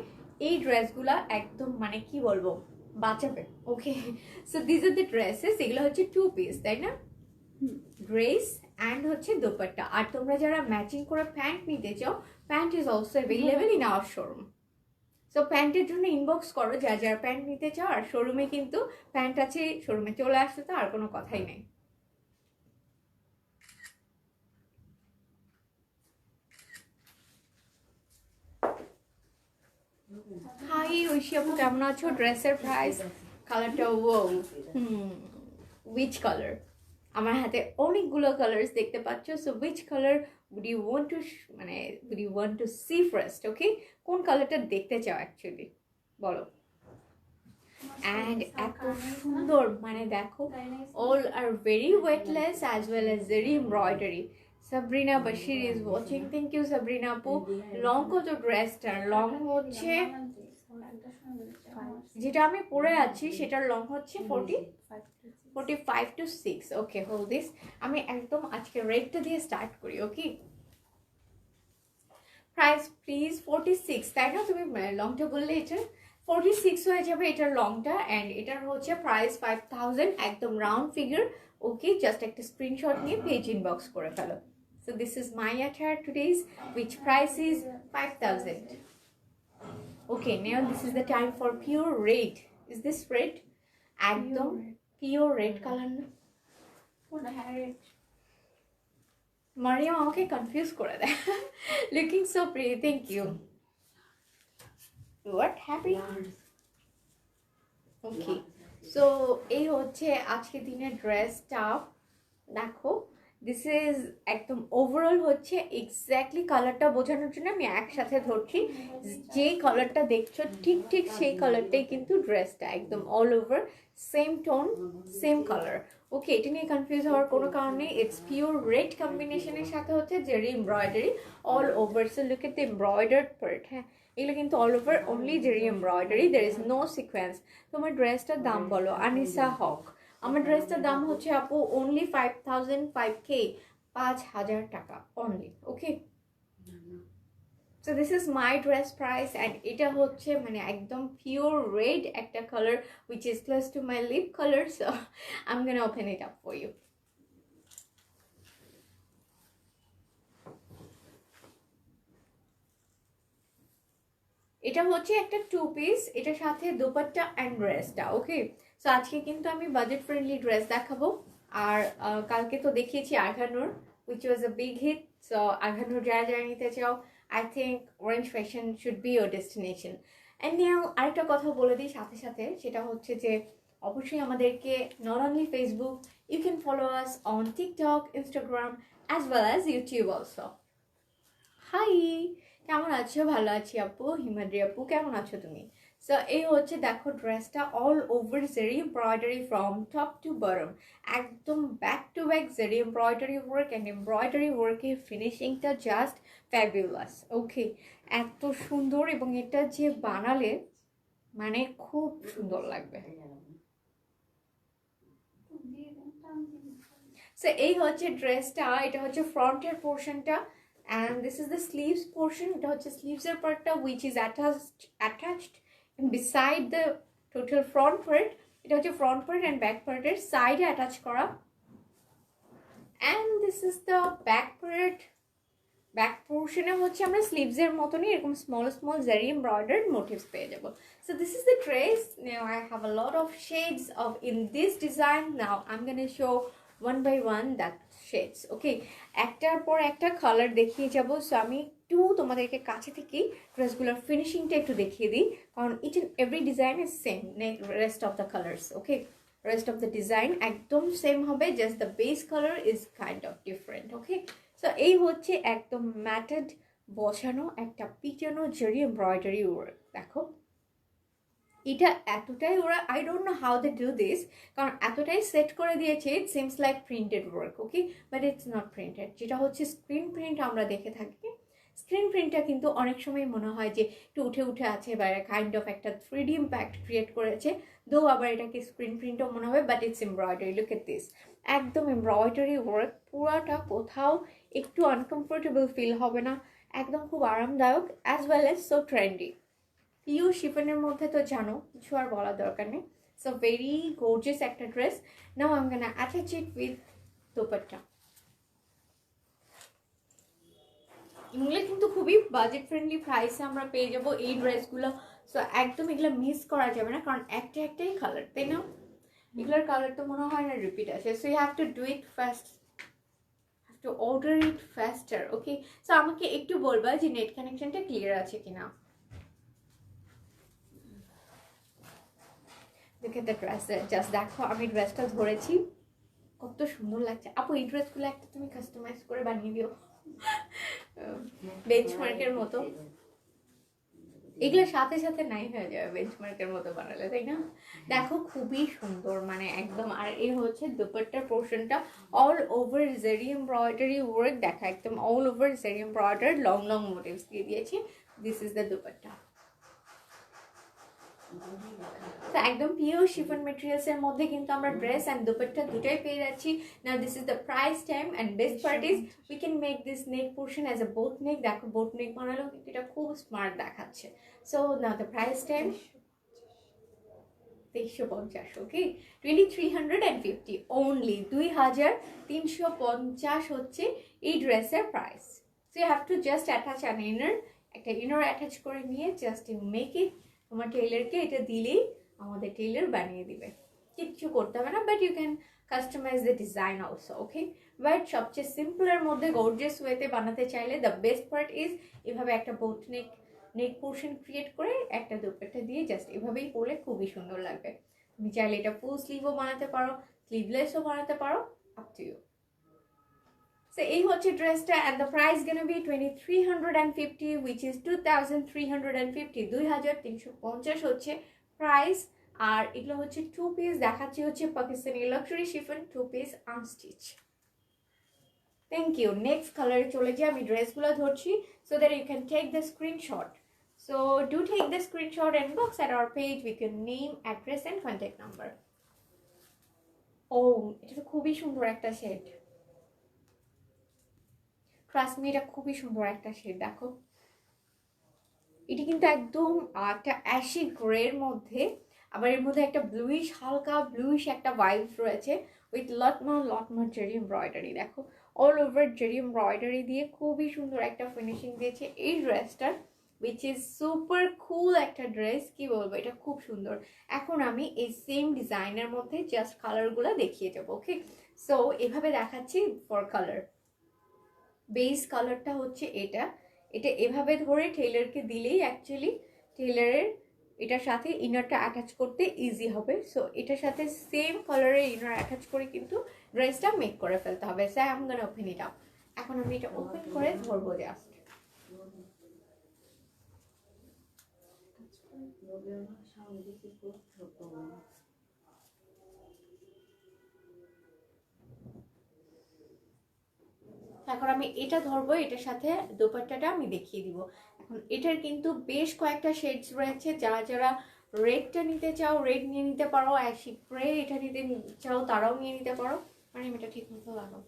এই ড্রেসগুলো একদম মানে কি বলবো বাঁচাবে। Okay, so this are the dresses, এগুলো হচ্ছে 2 পিস, তাই না? ড্রেস অ্যান্ড হচ্ছে দোপাট্টা। আর তোমরা যারা ম্যাচিং করে প্যান্ট নিতে চাও, pant is also available in our showroom. So প্যান্টের জন্য ইনবক্স করো যারা যারা প্যান্ট নিতে চাও। আর শোরুমে কিন্তু প্যান্ট আছে, শোরুমে চলে আসতে তো আর কোনো কথাই নেই। হাই ঐশী আপু, কেমন আছো? ড্রেসের প্রাইস, কালারটা ও উইচ কালার? আমার হাতে অনেকগুলো কালার্স দেখতে পাচ্ছ। So which colour would you want to, মানে would you want to see first? Okay, কোন কালারটা দেখতে চাও অ্যাকচুয়ালি বলো। অ্যান্ড এত সুন্দর, মানে দেখো all are very weightless as well as very embroidery. Sabrina Bashir is watching. Thank you Sabrina আপু। লং কত ড্রেসটার? লং হচ্ছে, যেটা আমি পরে আছি সেটার লং হচ্ছে 45 to 6। Okay, hold this. আমি একদম আজকে রেটটা দিয়ে স্টার্ট করি। ওকে, প্রাইস প্লিজ 46, তাই না? তুমি লংটা বললে এটা 46 হয়ে যাবে এটার লংটা। অ্যান্ড এটার হচ্ছে প্রাইস 5000, একদম রাউন্ড ফিগার। ওকে, জাস্ট একটা স্ক্রিনশট নিয়ে পেজ ইনবক্স করে ফেলো। So this is my attire today's, which price is 5000. Okay, now this is the time for pure red. Is this red? একদম পিওর রেড কালার না? মারিয়াম আমাকে confuse করে দেয়। Looking so pretty, thank you. What happy? Okay, so এই হচ্ছে আজকে দিনের ড্রেসটা। দেখো, দিস ইজ একদম ওভারঅল হচ্ছে এক্স্যাক্টলি কালারটা বোঝানোর জন্য আমি একসাথে ধরছি। যেই কালারটা দেখছো ঠিক ঠিক সেই কালারটাই কিন্তু ড্রেসটা, একদম all over same tone same colour. Okay, এটা নিয়ে কনফিউজ হওয়ার কোনো কারণ নেই। ইটস পিওর রেড কম্বিনেশনের সাথে হচ্ছে zari embroidery all over. So look at the embroidered part. হ্যাঁ, এগুলো কিন্তু all over only zari embroidery, there is no sequence. তোমার ড্রেসটার দাম বলো আনিসা হক। আমার ড্রেসটার দাম হচ্ছে আপু অনলি 5000, 5K, 5000 টাকা only. Okay, so this is my dress price. And এটা হচ্ছে মানে একদম পিওর রেড একটা colour which is close to my lip color, so I'm gonna open it up for you. এটা হচ্ছে একটা 2 পিস, এটার সাথে দোপাট্টা অ্যান্ড ড্রেসটা। ওকে, সো আজকে কিন্তু আমি বাজেট ফ্রেন্ডলি ড্রেস দেখাবো। আর কালকে তো দেখিয়েছি Aghanoor, which was a big hit. So Aghanoor যারা যারা নিতে চাও, I think Orange Fashion should be your destination. And now আরেকটা কথা বলে দিই সাথে সাথে, সেটা হচ্ছে যে অবশ্যই আমাদেরকে not only Facebook, you can follow us on TikTok, Instagram as well as YouTube also. Hi, কেমন আছো? ভালো আছি আপু। হিমাদ্রি আপু, কেমন আছো তুমি? সো এই হচ্ছে দেখো ড্রেসটা all over zari embroidery from top to bottom, একদম back to back zari embroidery work. And embroidery ওয়ার্কের ফিনিশিংটা জাস্ট ফ্যাবিউলাস। ওকে, এত সুন্দর, এবং এটা যে বানালে মানে খুব সুন্দর লাগবে। সো এই হচ্ছে ড্রেসটা, এটা হচ্ছে ফ্রন্টের পোর্শনটা। And this is the sleeves portion. এটা হচ্ছে স্লিভসের পার্টটা which is attached beside the total front part. এটা হচ্ছে front part and back part এর সাইডে অ্যাটাচ করা। And this is the back part. Back পোর্শনে হচ্ছে আমরা স্লিভসের মতনই এরকম small small zari embroidered motifs পেয়ে যাব। So this is the dress. Now I have a lot of shades of in this design. Now I'm gonna show one by one that shades. Okay, একটার পর একটা কালার দেখিয়ে যাব। So আমি একটু তোমাদেরকে কাছে থেকে ড্রেসগুলোর ফিনিশিংটা একটু দেখিয়ে দিই, কারণ each and every design is same, rest of the colours. Okay, rest of the design একদম সেম হবে, just the base colour is kind of different. Okay, so এই হচ্ছে একদম ম্যাটেড বসানো একটা পিটানো জেরি এমব্রয়ডারি ওয়ার্ক। দেখো এটা এতটাই ওরা, I don't know how they do this, কারণ এতটাই সেট করে দিয়েছে it seems like printed work. Okay, but it's not printed. যেটা হচ্ছে স্ক্রিন প্রিন্ট আমরা দেখে থাকি, স্ক্রিন প্রিন্টটা কিন্তু অনেক সময় মনে হয় যে একটু উঠে উঠে আছে বা কাইন্ড অফ একটা 3D ইম্প্যাক্ট ক্রিয়েট করেছে, দো আবার এটাকে স্ক্রিন প্রিন্টও মনে হবে, but it's embroidery. Look at this, একদম এমব্রয়ডারি ওয়ার্ক পুরাটা, কোথাও একটু আনকমফোর্টেবল ফিল হবে না, একদম খুব আরামদায়ক as well as so trendy. Pure শিফনের মধ্যে তো জানো কিছু আর বলার দরকার নেই। সো ভেরি গর্জিয়াস একটা dress. Now I am gonna attach it with dupatta. এগুলো কিন্তু খুবই বাজেট ফ্রেন্ডলি প্রাইসে আমরা পেয়ে যাবো এই ড্রেসগুলো। সো একদম এগুলো মিস করা যাবে না, কারণ একটাই কালার, তাই না? এগুলোর কালার তো মনে হয় না রিপিট আছে। So you have to do it fast, have to order it faster. Okay, so আমাকে একটু বলবা যে নেট কানেকশনটা ক্লিয়ার আছে কিনা। দেখে দ্য ড্রেস, জাস্ট দেখো আমি ড্রেসটা ধরেছি, কত সুন্দর লাগছে। আপু এই ড্রেসগুলো একটা তুমি কাস্টমাইজ করে বানিয়ে দিও বেঞ্চমার্কের মতো। এগুলো সাথে সাথে নাই হয়ে যাবে বেঞ্চমার্কের মতো বানালে, তাই না? দেখো খুবই সুন্দর, মানে একদম। আর এই হচ্ছে দুপাট্টার পোর্শনটা all over zari embroidery work, দেখা একদম all over Jerry embroider long long motives দিয়ে দিয়েছি। This is the dupatta. তো একদম পিওর শিফন মেটেরিয়ালস এর মধ্যে কিন্তু আমরা ড্রেস এন্ড দুপাট্টা দুটাই পেয়ে যাচ্ছি। Now this is the price time and best part is we can make this neck portion as a boat neck. দেখো বোট নেক বানালেও কিন্তু এটা খুব স্মার্ট দেখাচ্ছে। So now the price time 2350, okay, 2350 only, 2350 হচ্ছে এই ড্রেসের price. So you have to just attach an inner, একটা ইনার অ্যাটাচ করে নিয়ে জাস্ট ইউ মেক ইট। তোমার টেইলারকে এটা দিলেই আমাদের টেইলার বানিয়ে দিবে, কিচ্ছু করতে হবে না। But you can customize the design also, okay. But সবচেয়ে সিম্পলের মধ্যে গর্জিয়াস ওয়েতে বানাতে চাইলে দ্য বেস্ট পার্ট ইজ এভাবে একটা বোট নেক পোর্শন ক্রিয়েট করে একটা দুপাট্টা দিয়ে জাস্ট এভাবেই পরলে খুবই সুন্দর লাগবে। তুমি চাইলে এটা ফুল স্লিভও বানাতে পারো, স্লিভলেসও বানাতে পারো, আপ টু ইউ। সো এই হচ্ছে ড্রেসটা and the price gonna be 2350 which is 2350, 2350 হচ্ছে প্রাইস। আর এগুলো হচ্ছে 2 পিস দেখাচ্ছি, হচ্ছে Pakistani luxury chiffon 2 piece unstitch. Thank you. Next কালারে চলে যাই, আমি ড্রেসগুলো ধরছি so that you can take the screenshot. So do take the screenshot and inbox at our page with your name, address and contact number. Oh, এটা তো খুবই সুন্দর একটা শেড, ট্রাস্ট মি, এটা খুবই সুন্দর একটা শেড। দেখো এটি কিন্তু একদম একটা অ্যাশি গ্রের মধ্যে, আবার এর মধ্যে একটা ব্লুইশ, হালকা ব্লুইশ একটা ভাইবস রয়েছে with lot more Jerry embroidery. দেখো অল ওভার জেরি এমব্রয়ডারি দিয়ে খুবই সুন্দর একটা ফিনিশিং দিয়েছে এই ড্রেসটার, উইচ ইজ সুপার কুল একটা ড্রেস। কি বলবো, এটা খুব সুন্দর। এখন আমি এই সেম ডিজাইনের মধ্যে জাস্ট কালারগুলো দেখিয়ে যাবো, ওকে। সো এভাবে দেখাচ্ছি ফর কালার। বেস কালারটা হচ্ছে এটা, এটা এভাবে ধরে টেইলারকে দিলেই অ্যাকচুয়ালি টেইলারের এটার সাথে ইনারটা অ্যাটাচ করতে ইজি হবে। সো এটার সাথে সেম কালারের ইনার অ্যাটাচ করে কিন্তু ড্রেসটা মেক করে ফেলতে হবে। So I am gonna open it up. এখন আমি এটা ওপেন করে ধরবো জাস্ট। এখন আমি এটা ধরবো, এটার সাথে দোপাট্টাটা আমি দেখিয়ে দিব। এখন এটার কিন্তু বেশ কয়েকটা শেডস রয়েছে, যারা যারা রেডটা নিতে চাও রেড নিয়ে নিতে পারো, অ্যাশি গ্রে এটা নিতে চাও তারাও নিয়ে নিতে পারো, মানে এটা ঠিক মতো লাগাও।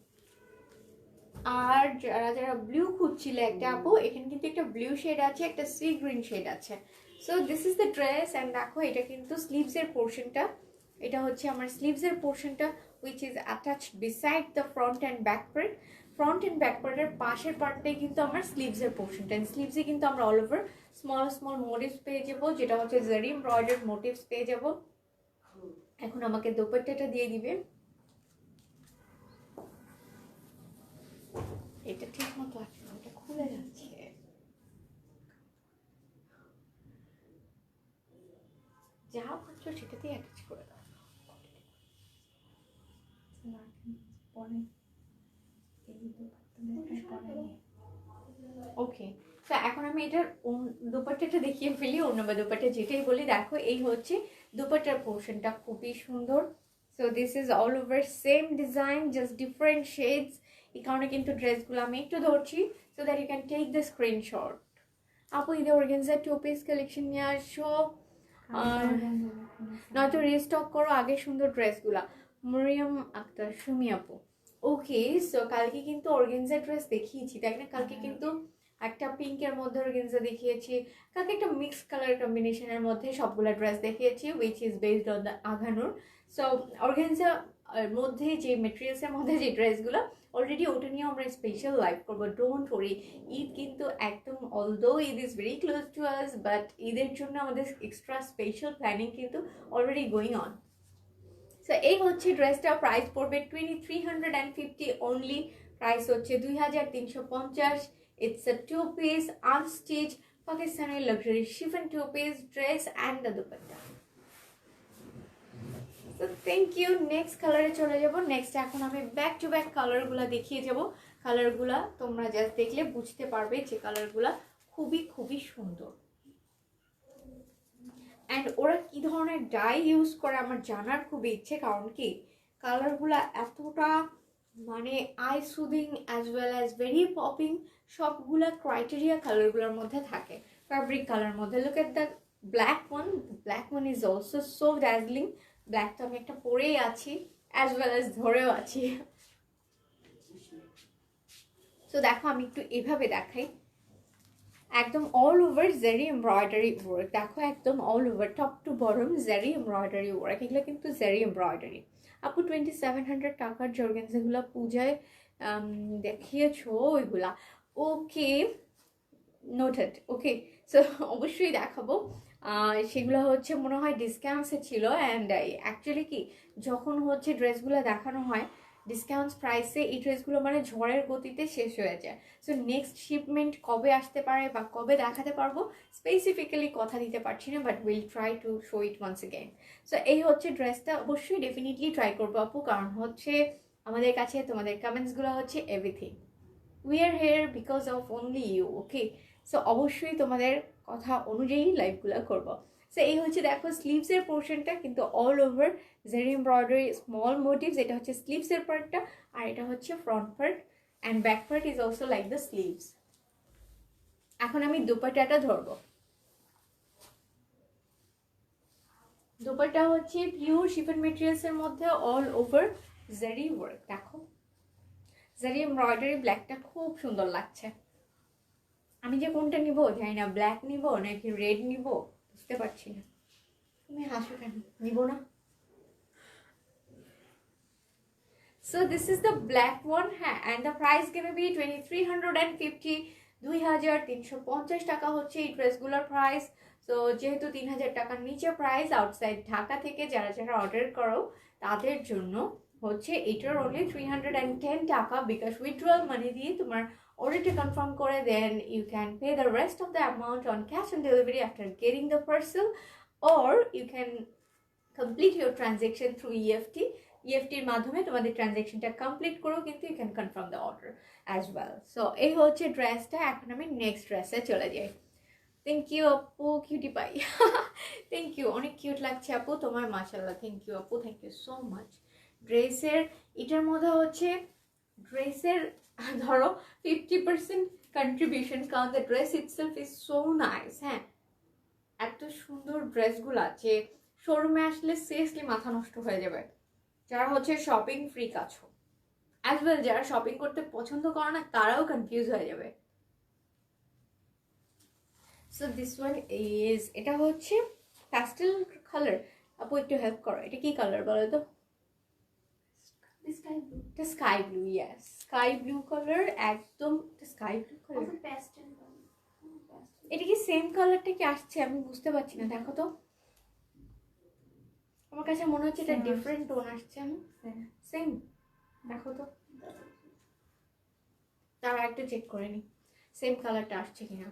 আর যারা যারা ব্লু খুঁজছিলে একটা আপু, এখানে কিন্তু একটা ব্লু শেড আছে, একটা সি গ্রিন শেড আছে। So this is the dress and দেখো এটা কিন্তু স্লিভসের পোর্শনটা, এটা হচ্ছে আমার স্লিভসের পোর্শনটা which is attached beside the front and back part. Front and back পার্টের পাশের পার্টটাই কিন্তু আমার স্লিভসের পোর্শনটা। অ্যান্ড স্লিভসে কিন্তু আমরা অল ওভার স্মল মোটিভস পেয়ে যাবো, যেটা হচ্ছে জারি এমব্রয়ডার্ড মোটিভস পেয়ে যাবো। এখন আমাকে দোপাট্টাটা দিয়ে দিবে, এটা ঠিক মতো আছে, এটা খুলে যাচ্ছে। যা পারছো সেটাতেই অ্যাটাচ করে দাও। ওকে, তো এখন আমি এটার দোপাট্টাটা দেখিয়ে ফেলি, অন্য বা দোপাট্টা যেটাই বলি। দেখো এই হচ্ছে দোপাট্টার পোর্শনটা, খুবই সুন্দর। So this is all over same design, just different shades. এই কারণে কিন্তু ড্রেসগুলো আমি একটু ধরছি so that you can take the screenshot. আপু ঈদে অর্গানজার 2 পিস কালেকশন নিয়ে আসো, আর নয়তো রিস্টক করো আগে সুন্দর ড্রেসগুলা। মরিয়ম আক্তার, সুমি আপু। ওকে, সো কালকে কিন্তু অর্গানজা ড্রেস দেখিয়েছি, তাই না? কালকে কিন্তু একটা পিঙ্কের মধ্যে অর্গানজা দেখিয়েছি, কালকে একটা মিক্স কালার কম্বিনেশনের মধ্যে সবগুলো ড্রেস দেখিয়েছি which is based on the আঘানুর। সো অর্গানজা মধ্যে যে মেটেরিয়ালসের মধ্যে যে ড্রেসগুলো অলরেডি ওটা নিয়ে আমরা স্পেশাল লাইভ করবো, ডোন্ট ওয়ারি। ঈদ কিন্তু একদম, although Eid is very close to us, but ঈদের জন্য আমাদের এক্সট্রা স্পেশাল প্ল্যানিং কিন্তু অলরেডি গোয়িং অন। সো এই হচ্ছে ড্রেসটা, প্রাইস পড়বে 2350 অনলি, প্রাইস হচ্ছে 2350। It's a 2 piece unstitch Pakistani luxury chiffon 2 piece dress and the dupatta. So thank you. Next কালারে চলে যাব। নেক্সট এখন আমি ব্যাক টু ব্যাক কালারগুলো দেখিয়ে যাব। কালারগুলা তোমরা জাস্ট দেখলে বুঝতে পারবে যে কালারগুলা খুবই খুবই সুন্দর। অ্যান্ড ওরা কী ধরনের ডাই ইউজ করে আমার জানার খুবই ইচ্ছে, কারণ কি কালারগুলা এতটা মানে I soothing as well as very popping, সবগুলা ক্রাইটেরিয়া কালারগুলোর মধ্যে থাকে। ফ্যাব্রিক কালার মধ্যে look at the black one is also so dazzling. Black তো আমি একটা পরেই আছি অ্যাজ ওয়েল অ্যাজ ধরেও আছি। তো দেখো আমি একটু এভাবে দেখাই, একদম all over zari embroidery work. দেখো একদম all over top to bottom Jerry embroidery work, এগুলো কিন্তু জেরি এমব্রয়ডারি। আপু 2700 টাকার জর্গেন্সগুলো পূজায় দেখিয়েছো ওইগুলা? ওকে, নোটেড। ওকে, সো অবশ্যই দেখাবো। সেগুলো হচ্ছে মনে হয় ডিসকাউন্টসে ছিল। অ্যান্ড অ্যাকচুয়ালি কি যখন হচ্ছে ড্রেসগুলো দেখানো হয় ডিসকাউন্টস প্রাইসে, এই ড্রেসগুলো মানে ঝড়ের গতিতে শেষ হয়ে যায়। সো নেক্সট শিপমেন্ট কবে আসতে পারে বা কবে দেখাতে পারবো স্পেসিফিক্যালি কথা দিতে পারছি না, but will try to show it once again. So এই হচ্ছে ড্রেসটা, অবশ্যই ডেফিনেটলি ট্রাই করবো আপু, কারণ হচ্ছে আমাদের কাছে তোমাদের কমেন্টসগুলো হচ্ছে everything. We are here because of only you. Okay, so অবশ্যই তোমাদের কথা অনুযায়ী লাইভগুলো করবো। সো এই হচ্ছে দেখো স্লিভসের পোর্শনটা কিন্তু all over zari embroidery small motives, এটা হচ্ছে স্লিভসের পার্টটা, আর এটা হচ্ছে front part and back part is also like the sleeves. এখন আমি দুপাট্টাটা ধরবো। দুপাট্টা হচ্ছে পিওর শিফন মেটেরিয়ালসের মধ্যে অল ওভার জেরি ওয়ার্ক। দেখো জেরি এমব্রয়ডারি, ব্ল্যাকটা খুব সুন্দর লাগছে। আমি যে কোনটা নিব জানি না, ব্ল্যাক নিব নাকি রেড নিব বুঝতে পারছি না। তুমি হাসো কেন? নিব না? So this is the black one, হ্যাঁ, and the price gonna be 2350, 2350 টাকা হচ্ছে এই ড্রেসগুলোর প্রাইস। সো যেহেতু 3000 টাকার নিচে প্রাইস, আউটসাইড ঢাকা থেকে যারা যারা অর্ডার করো তাদের জন্য হচ্ছে এটার অনলি 310 টাকা, বিকজ উইথড্রয়াল মানি দিয়ে তোমার অর্ডারটা কনফার্ম করে then you can pay the rest of the amount on cash on delivery after getting the parcel, or you can complete your transaction through EFT. ইএফটির মাধ্যমে তোমাদের ট্রানজ্যাকশনটা কমপ্লিট করেও কিন্তু you can confirm the order as well. So এই হচ্ছে ড্রেসটা। এখন আমি নেক্সট ড্রেসে চলে যাই। থ্যাংক ইউ আপু, কিউটি পাই। থ্যাংক ইউ, অনেক কিউট লাগছে আপু তোমার, মাশাআল্লাহ। থ্যাংক ইউ আপু, থ্যাংক ইউ সো মাচ। ড্রেসের এটার মধ্যে হচ্ছে ড্রেসের ধরো 50% কন্ট্রিবিউশন, কারণ the dress itself is so nice. হ্যাঁ, এত সুন্দর ড্রেসগুলো আছে, শোরুমে আসলে সিরিয়াসলি মাথা নষ্ট হয়ে যাবে। যারা হচ্ছে শপিং ফ্রিক আছো, অ্যাজ ওয়েল যারা শপিং করতে পছন্দ করো না তারাও কনফিউজ হয়ে যাবে। সো দিস ওয়ান ইজ, এটা হচ্ছে প্যাস্টেল কালার। আপু একটু হেল্প করো, এটা কি কালার বলো তো? Sky blue. এটা sky blue, yes sky blue colour, একদম স্কাই ব্লু কালার। প্যাস্টেল। এটা কি সেম কালারটা কি আসছে? আমি বুঝতে পারছি না, দেখো তো। আমার কাছে মনে হচ্ছে এটা ডিফারেন্ট টোন আসছে। আমি সেম, দেখো তো, তারা একটু চেক করে নি সেম কালারটা আসছে কিনা।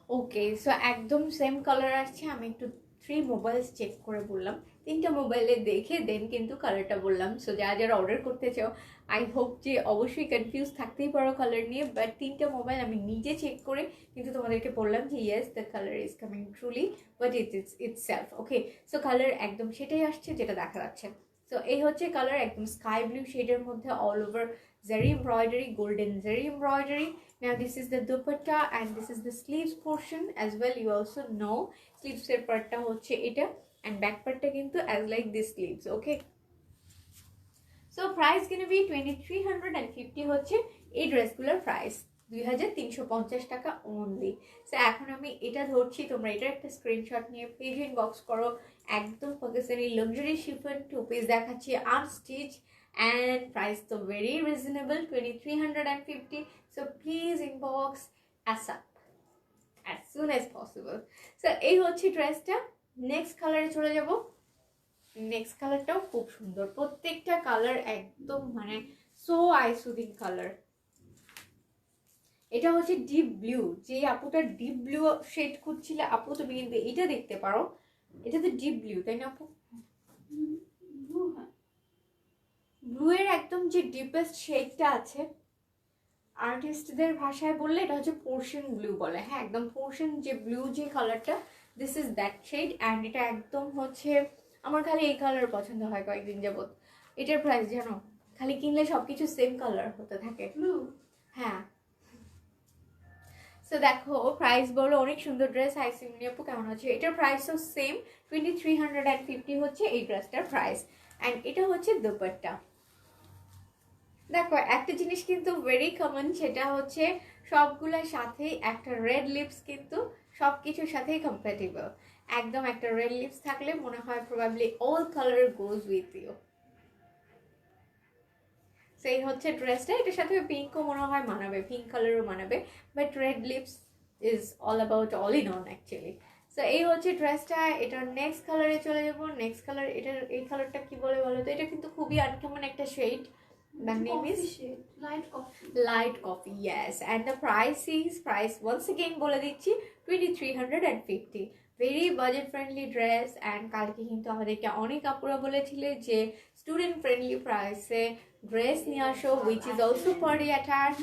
ওকে, সো একদম সেম কালার আসছে। আমি একটু 3 মোবাইলস চেক করে বললাম, 3টা মোবাইলে দেখে দেন কিন্তু কালারটা বললাম। সো যারা যারা অর্ডার করতে চাও আই হোপ যে অবশ্যই কনফিউজ থাকতেই পারো কালার নিয়ে, বাট 3টা মোবাইল আমি নিজে চেক করে কিন্তু তোমাদেরকে বললাম যে yes the colour is coming truly, but it's self. Okay, so colour একদম সেটাই আসছে যেটা দেখা যাচ্ছে। সো এই হচ্ছে কালার, একদম স্কাই ব্লু শেডের মধ্যে all over zari embroidery, golden zari embroidery. Now this is the dupatta and this is the sleeves portion as well. You also know sleeves er partta hocche eta and back partta kintu as like this sleeves. Okay, so price gonna be 2350 হচ্ছে এই ড্রেসগুলোর price. 2350 টাকা only. So এখন আমি এটা ধরছি, তোমরা এটার একটা স্ক্রিনশট নিয়ে পেজ ইনবক্স করো। একদম পাকিস্তানি লাক্সারি শিফন 2 পিস দেখাচ্ছি আনস্টিচ, অ্যান্ড প্রাইস তো very reasonable 2350। So please inbox ASAP as soon as possible. So এই হচ্ছে ড্রেসটা। নেক্সট কালারে চলে যাব। নেক্সট কালারটাও খুব সুন্দর, প্রত্যেকটা কালার একদম মানে সো আই সুদিং কালার। এটা হচ্ছে ডিপ ব্লু, যে আপুটা ডিপ ব্লু শেড খুঁজছিলে আপু তুমি কিন্তু এটা দেখতে পারো। এটা তো ডিপ ব্লু তাই না আপু? ব্লু এর একদম যে ডিপেস্ট শেডটা আছে, আর্টিস্টদের ভাষায় বললে এটা হচ্ছে পোর্শন ব্লু বলে। হ্যাঁ, একদম পোর্শন যে ব্লু যে কালারটা, this is that shade. And এটা একদম হচ্ছে আমার খালি এই কালার পছন্দ হয় কয়েকদিন যাবত। এটার প্রাইস জানো, খালি কিনলে সবকিছু সেম কালার হতে থাকে। হ্যাঁ, সো দেখো প্রাইস বলো, অনেক সুন্দর ড্রেস। হাই সিমনি আপু কেমন আছে? এটার প্রাইসও সেম 2350 হচ্ছে এই ড্রেসটার প্রাইস। অ্যান্ড এটা হচ্ছে দুপাট্টা। দেখো একটা জিনিস কিন্তু ভেরি কমন, সেটা হচ্ছে সবগুলোর সাথেই একটা রেড লিপস কিন্তু সব কিছুর সাথেই কম্প্যাটেবল। একদম একটা রেড লিপস থাকলে মনে হয় probably all colour goes with you. সেই হচ্ছে ড্রেসটা। এটার সাথে পিঙ্কও মনে হয় মানাবে, পিঙ্ক কালারও মানাবে, but red lips is all about all in on actually. So এই হচ্ছে ড্রেসটা। এটার নেক্সট কালারে চলে যাবো। নেক্সট কালার, এটার এই কালারটা কি বলে বলো তো? এটা কিন্তু খুবই আনকমন একটা shade. The name is light coffee, yes, and the price once again বলে দিচ্ছি 2350. Very budget friendly dress. And কালকে কিন্তু আমাদেরকে অনেক আপুরা বলেছিলে যে স্টুডেন্ট ফ্রেন্ডলি প্রাইসে ড্রেস নিয়ে আসো, which is also party attire,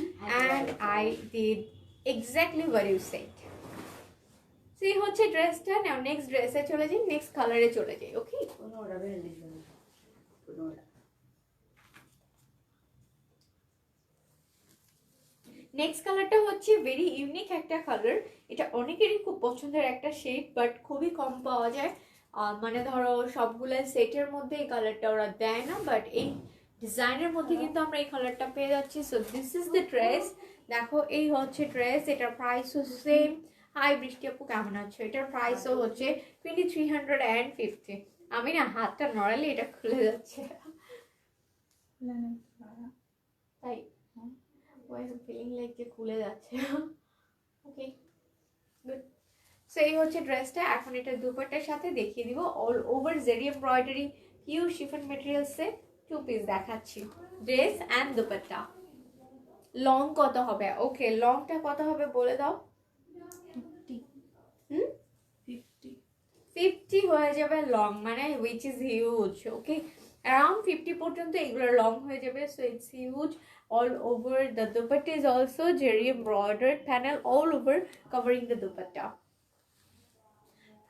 and I did exactly what you said. সেই হচ্ছে ড্রেসটা। নাও নেক্সট ড্রেসে চলে যাই, নেক্সট কালারে চলে যাই। ওকে, নেক্সট কালারটা হচ্ছে ভেরি ইউনিক একটা কালার। এটা অনেকেরই খুব পছন্দের একটা শেড, বাট খুবই কম পাওয়া যায়। মানে ধরো সবগুলো সেটের মধ্যে এই কালারটা ওরা দেয় না, বাট এই ডিজাইনের মধ্যে কিন্তু আমরা এই কালারটা পেয়ে যাচ্ছি। So this is the dress. দেখো এই হচ্ছে ড্রেস। এটার প্রাইসও সেম। হাই বৃষ্টি আপু কেমন আছো? এটার প্রাইসও হচ্ছে 2350। আমি না হাতটা নড়ালে এটা খুলে যাচ্ছে, তাই Why I'm feeling like যে খুলে যাচ্ছে। ওকে, গুড। সো এই হচ্ছে ড্রেসটা। এখন এটা দুপাট্টার সাথে দেখিয়ে দিব all over zari embroidery pure chiffon মেটেরিয়ালসে 2 পিস দেখাচ্ছি, ড্রেস অ্যান্ড দুপাট্টা। লং কত হবে? ওকে, লংটা কত হবে বলে দাও। 50 হয়ে যাবে লং, মানে which is huge. Okay, around 50 পর্যন্ত এগুলো লং হয়ে যাবে। So it's huge all over. The dupatta is also jerry embroidered panel all over covering the dupatta.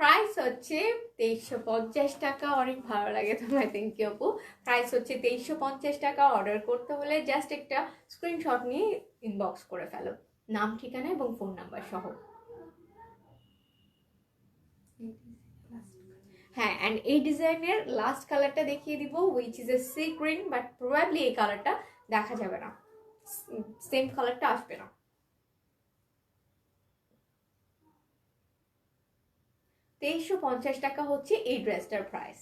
Price হচ্ছে 2350 টাকা। অনেক ভালো লাগে তোমার, থ্যাংক ইউ আপু। প্রাইস হচ্ছে 2350 টাকা। অর্ডার করতে হলে জাস্ট একটা স্ক্রিনশট নিয়ে ইনবক্স করে ফেলো, নাম ঠিকানা এবং ফোন নাম্বার সহ। হ্যাঁ, অ্যান্ড এই ডিজাইনের লাস্ট কালারটা দেখিয়ে দিব, which is A sea green, but probably এই কালারটা দেখা যাবে না, সেম কালারটা আসবে না। 2350 টাকা হচ্ছে এই ড্রেসটার price.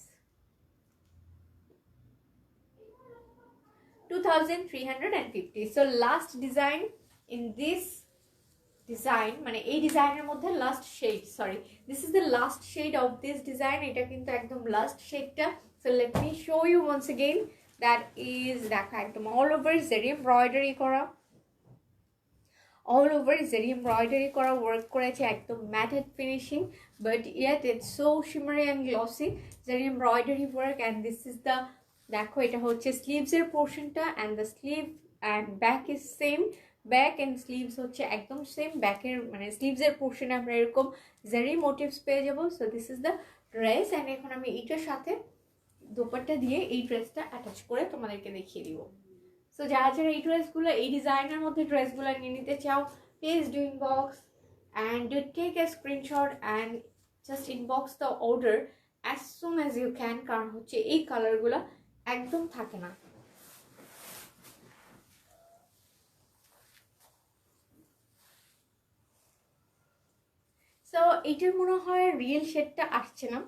2350। So last design in this design, মানে এই ডিজাইনের মধ্যে last shade, sorry this is the last shade of this design. এটা কিন্তু একদম লাস্ট শেডটা। So let me show you once again. That is দেখা একদম অল ওভার জেরি এমব্রয়ডারি করা, অল ওভার জেরি এমব্রয়ডারি করা ওয়ার্ক করেছে, একদম matted finishing, but yet it's so shimmery and glossy zari embroidery work. And this is the, দেখো এটা হচ্ছে স্লিভসের পোর্শনটা, and the sleeve and back is same. Back and sleeves হচ্ছে একদম সেম। ব্যাকের মানে স্লিভসের পোর্শনে আমরা এরকম জেরি মোটিভস পেয়ে যাবো। So this is the dress. And এখন আমি এইটার সাথে দোপাট্টা দিয়ে এই ড্রেসটা অ্যাটাচ করে তোমাদেরকে দেখিয়ে দিব। সো যারা যারা এই ড্রেসগুলো, এই ডিজাইনের মধ্যে ড্রেসগুলো নিয়ে নিতে চাও, please do inbox and do take a screenshot and just inbox the order as soon as you can. কারণ হচ্ছে এই কালারগুলো একদম থাকে না। সো এটার মনে হয় রিয়েল শেডটা আসছে না,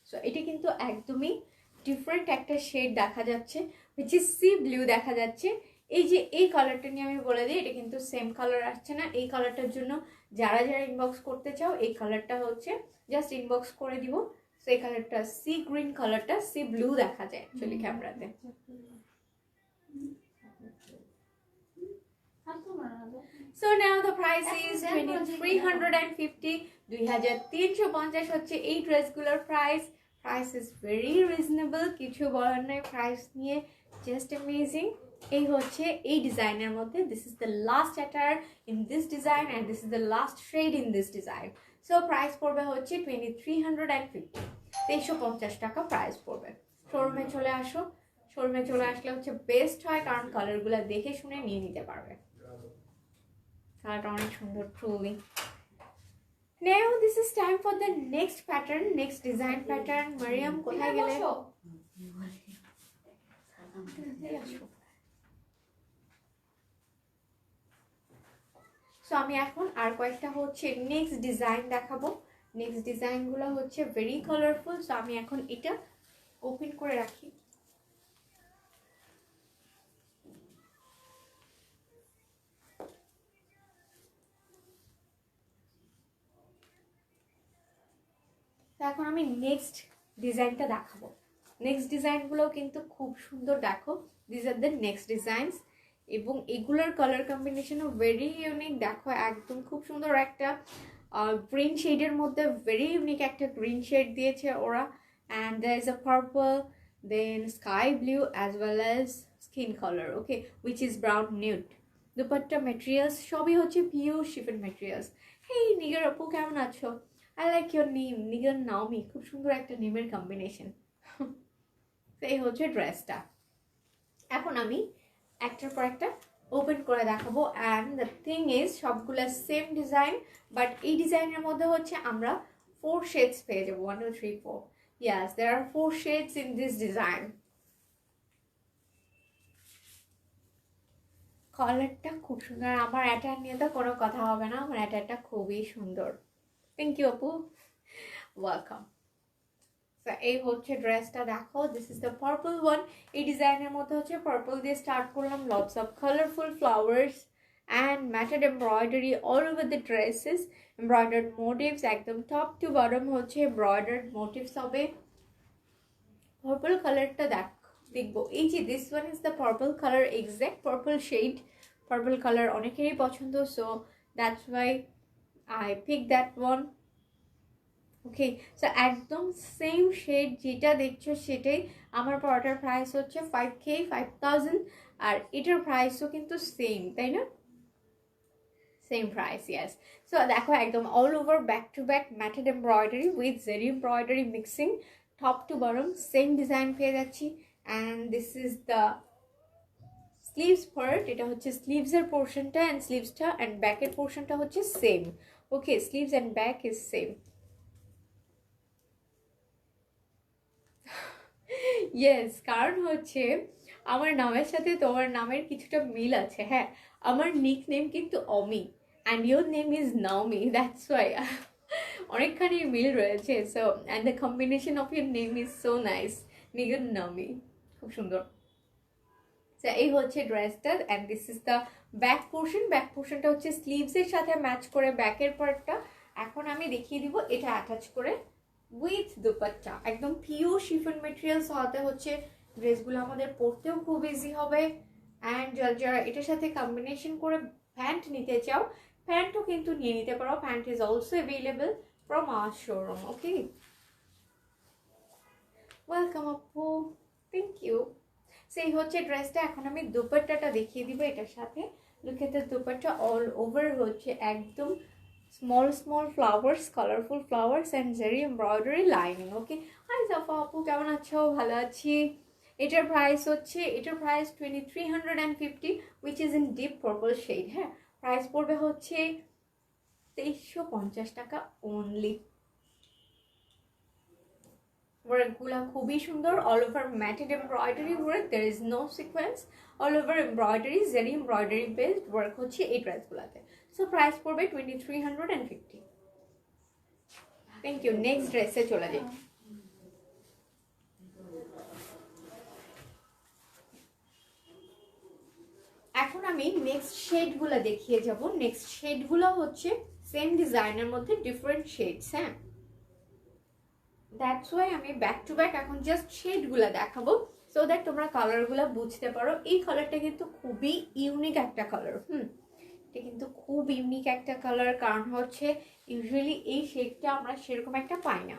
সো এটা কিন্তু একদমই ডিফারেন্ট একটা শেড দেখা যাচ্ছে, হুইচ ইজ সি ব্লু দেখা যাচ্ছে। এই যে এই কালারটা নিয়ে আমি বলে দিই, এটা কিন্তু সেম কালার আসছে না। এই কালারটার জন্য যারা যারা ইনবক্স করতে চাও, এই কালারটা হচ্ছে জাস্ট ইনবক্স করে দিব। সো এই কালারটা সি গ্রিন কালারটা সি ব্লু দেখা যায় অ্যাকচুয়ালি ক্যামেরাতে। So now the price is 2350, 2350 হচ্ছে এই ড্রেসগুলোর price. Price is very reasonable, কিছু বলার নাই প্রাইস নিয়ে, জাস্ট অ্যামেজিং। এই হচ্ছে এই ডিজাইনের মধ্যে, this is the last attire in this design and this is the last shade in this design. So price পড়বে হচ্ছে 2350, 2350 টাকা প্রাইস পড়বে। শোরুমে চলে আসো, শোরুমে চলে আসলে হচ্ছে বেস্ট হয়, কারণ কালারগুলো দেখে শুনে নিয়ে নিতে পারবে। কালারটা অনেক সুন্দর truly. Now this is time for the next pattern, next design pattern. Mariam কোথায় গেলে? সো আমি এখন আর কয়েকটা হচ্ছে নেক্সট ডিজাইন দেখাবো। নেক্সট ডিজাইনগুলো হচ্ছে ভেরি কালারফুল। সো আমি এখন এটা ওপেন করে রাখি। তো এখন আমি নেক্সট ডিজাইনটা দেখাবো। নেক্সট ডিজাইনগুলো কিন্তু খুব সুন্দর, দেখো this are the next designs, এবং এগুলোর কালার কম্বিনেশনও ভেরি ইউনিক। দেখো একদম খুব সুন্দর একটা গ্রিন শেডের মধ্যে ভেরি ইউনিক একটা গ্রিন শেড দিয়েছে ওরা, and there is a purple, then sky blue as well as skin colour, okay, which is brown nude. Dupatta materials সবই হচ্ছে pure chiffon materials. Hey Nigar আপু, কেমন আছো? I like your name, Nigar Naomi, খুব সুন্দর একটা নেমের কম্বিনেশন। তো এই হচ্ছে ড্রেসটা। এখন আমি একটার পর একটা ওপেন করে দেখাবো, অ্যান্ড দ্য থিং ইজ সবগুলো সেম ডিজাইন, বাট এই ডিজাইনের মধ্যে হচ্ছে আমরা 4 শেডস পেয়ে যাবো। 1 2 3 4, yes there are 4 shades in this design. কালারটা খুব সুন্দর, আমার অ্যাটায়ার নিয়ে তো কোনো কথা হবে না, আমার অ্যাটায়ারটা খুবই সুন্দর। থ্যাংক ইউ আপু, ওয়েলকাম। তো এই হচ্ছে ড্রেসটা, দেখো this is the purple one. এই ডিজাইনের মধ্যে হচ্ছে পার্পল দিয়ে স্টার্ট করলাম, lots of colourful flowers and matted embroidery all over the dresses, embroidered motifs, একদম টপ টু বটম হচ্ছে এমব্রয়ডার্ড মোটিভস হবে। পার্পল কালারটা দেখবো, এই যে this one is the purple colour, exact purple shade. Purple colour অনেকেরই পছন্দ, so that's why I pick that one. Okay, so একদম সেম শেড যেটা দেখছো সেটাই। আমার পরোটার প্রাইস হচ্ছে 5K, 5000, আর এটার প্রাইসও কিন্তু সেম, তাই না? Same price, yes. সো দেখো একদম all over back to back matted embroidery with zari embroidery mixing, top to bottom same design পেয়ে যাচ্ছি। And this is the sleeves part, এটা হচ্ছে স্লিভসের পোর্শনটা, অ্যান্ড স্লিভসটা অ্যান্ড ব্যাকের পোর্শনটা হচ্ছে same. Okay, sleeves and back is same. Yes, কারণ হচ্ছে আমার নামের সাথে তোমার নামের কিছুটা মিল আছে। হ্যাঁ, আমার নিক নেম কিন্তু Omi and your name is Naomi, that's why অনেকখানি মিল রয়েছে। So and the combination of your name is so nice, Nigar Naomi, খুব সুন্দর। সো এই হচ্ছে ড্রেসটা, and this is the back portion. Back পোর্শনটা হচ্ছে স্লিভসের সাথে ম্যাচ করে ব্যাকের পার্টটা। এখন আমি দেখিয়ে দিব এটা অ্যাটাচ করে উইথ দুপাট্টা, একদম পিওর শিফন মেটেরিয়ালস হতে হচ্ছে ড্রেসগুলো আমাদের পরতেও খুব ইজি হবে। অ্যান্ড যারা এটার সাথে কম্বিনেশন করে প্যান্ট নিতে চাও, প্যান্টও কিন্তু নিয়ে নিতে পারো, pant is also available from our showroom. Okay, welcome আপু, থ্যাংক ইউ। সেই হচ্ছে ড্রেসটা। এখন আমি দুপাট্টাটা দেখিয়ে দিব এটার সাথে। Look at the dupatta, all over হচ্ছে একদম small flowers, colorful flowers and zari embroidery lining. Okay, hi Jafa আপু, কেমন আছো? ভালো আছি। এটার প্রাইস হচ্ছে 2350, which is in deep purple shade। হ্যাঁ, প্রাইস পড়বে হচ্ছে 2350 টাকা অনলি। ওয়ার্কগুলো খুবই সুন্দর, all over matted embroidery work, there is no sequence, all over embroidery, zari embroidery based work হচ্ছে এই ড্রেসগুলোতে। সো প্রাইস পড়বে 2350। Thank you. নেক্সট ড্রেসে চলে যাই। এখন আমি নেক্সট শেডগুলো দেখিয়ে যাব। নেক্সট শেডগুলো হচ্ছে সেম ডিজাইনের মধ্যে ডিফারেন্ট শেডস। হ্যাঁ, দ্যাটস ওয়াই আমি ব্যাক টু ব্যাক এখন জাস্ট শেডগুলো দেখাবো, সো দ্যাট তোমরা কালারগুলো বুঝতে পারো। এই কালারটা কিন্তু খুবই ইউনিক একটা কালার। এটা কিন্তু খুব ইউনিক একটা কালার, কারণ হচ্ছে ইউজুয়ালি এই শেডটা আমরা সেরকম একটা পাই না।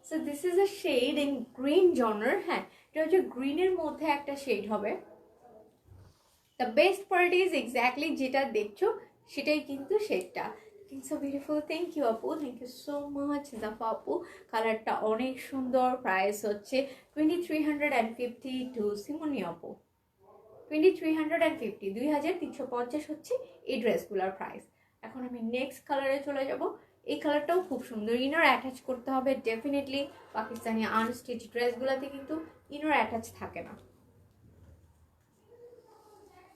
So this is a shade in green genre. হ্যাঁ, এটা হচ্ছে গ্রিনের মধ্যে একটা শেড হবে। The best part is exactly যেটা দেখছো সেটাই কিন্তু শেডটা। So beautiful. থ্যাংক ইউ আপু, thank you so much Jafa আপু। কালারটা অনেক সুন্দর। প্রাইস হচ্ছে 2350 টু সিমনি আপু। 2350, 2350 হচ্ছে এই ড্রেসগুলোর প্রাইস। এখন আমি নেক্সট কালারে চলে যাব। এই কালারটাও খুব সুন্দর। ইনার অ্যাটাচ করতে হবে ডেফিনেটলি। পাকিস্তানি আনস্টিচ ড্রেসগুলোতে কিন্তু ইনার অ্যাটাচ থাকে না।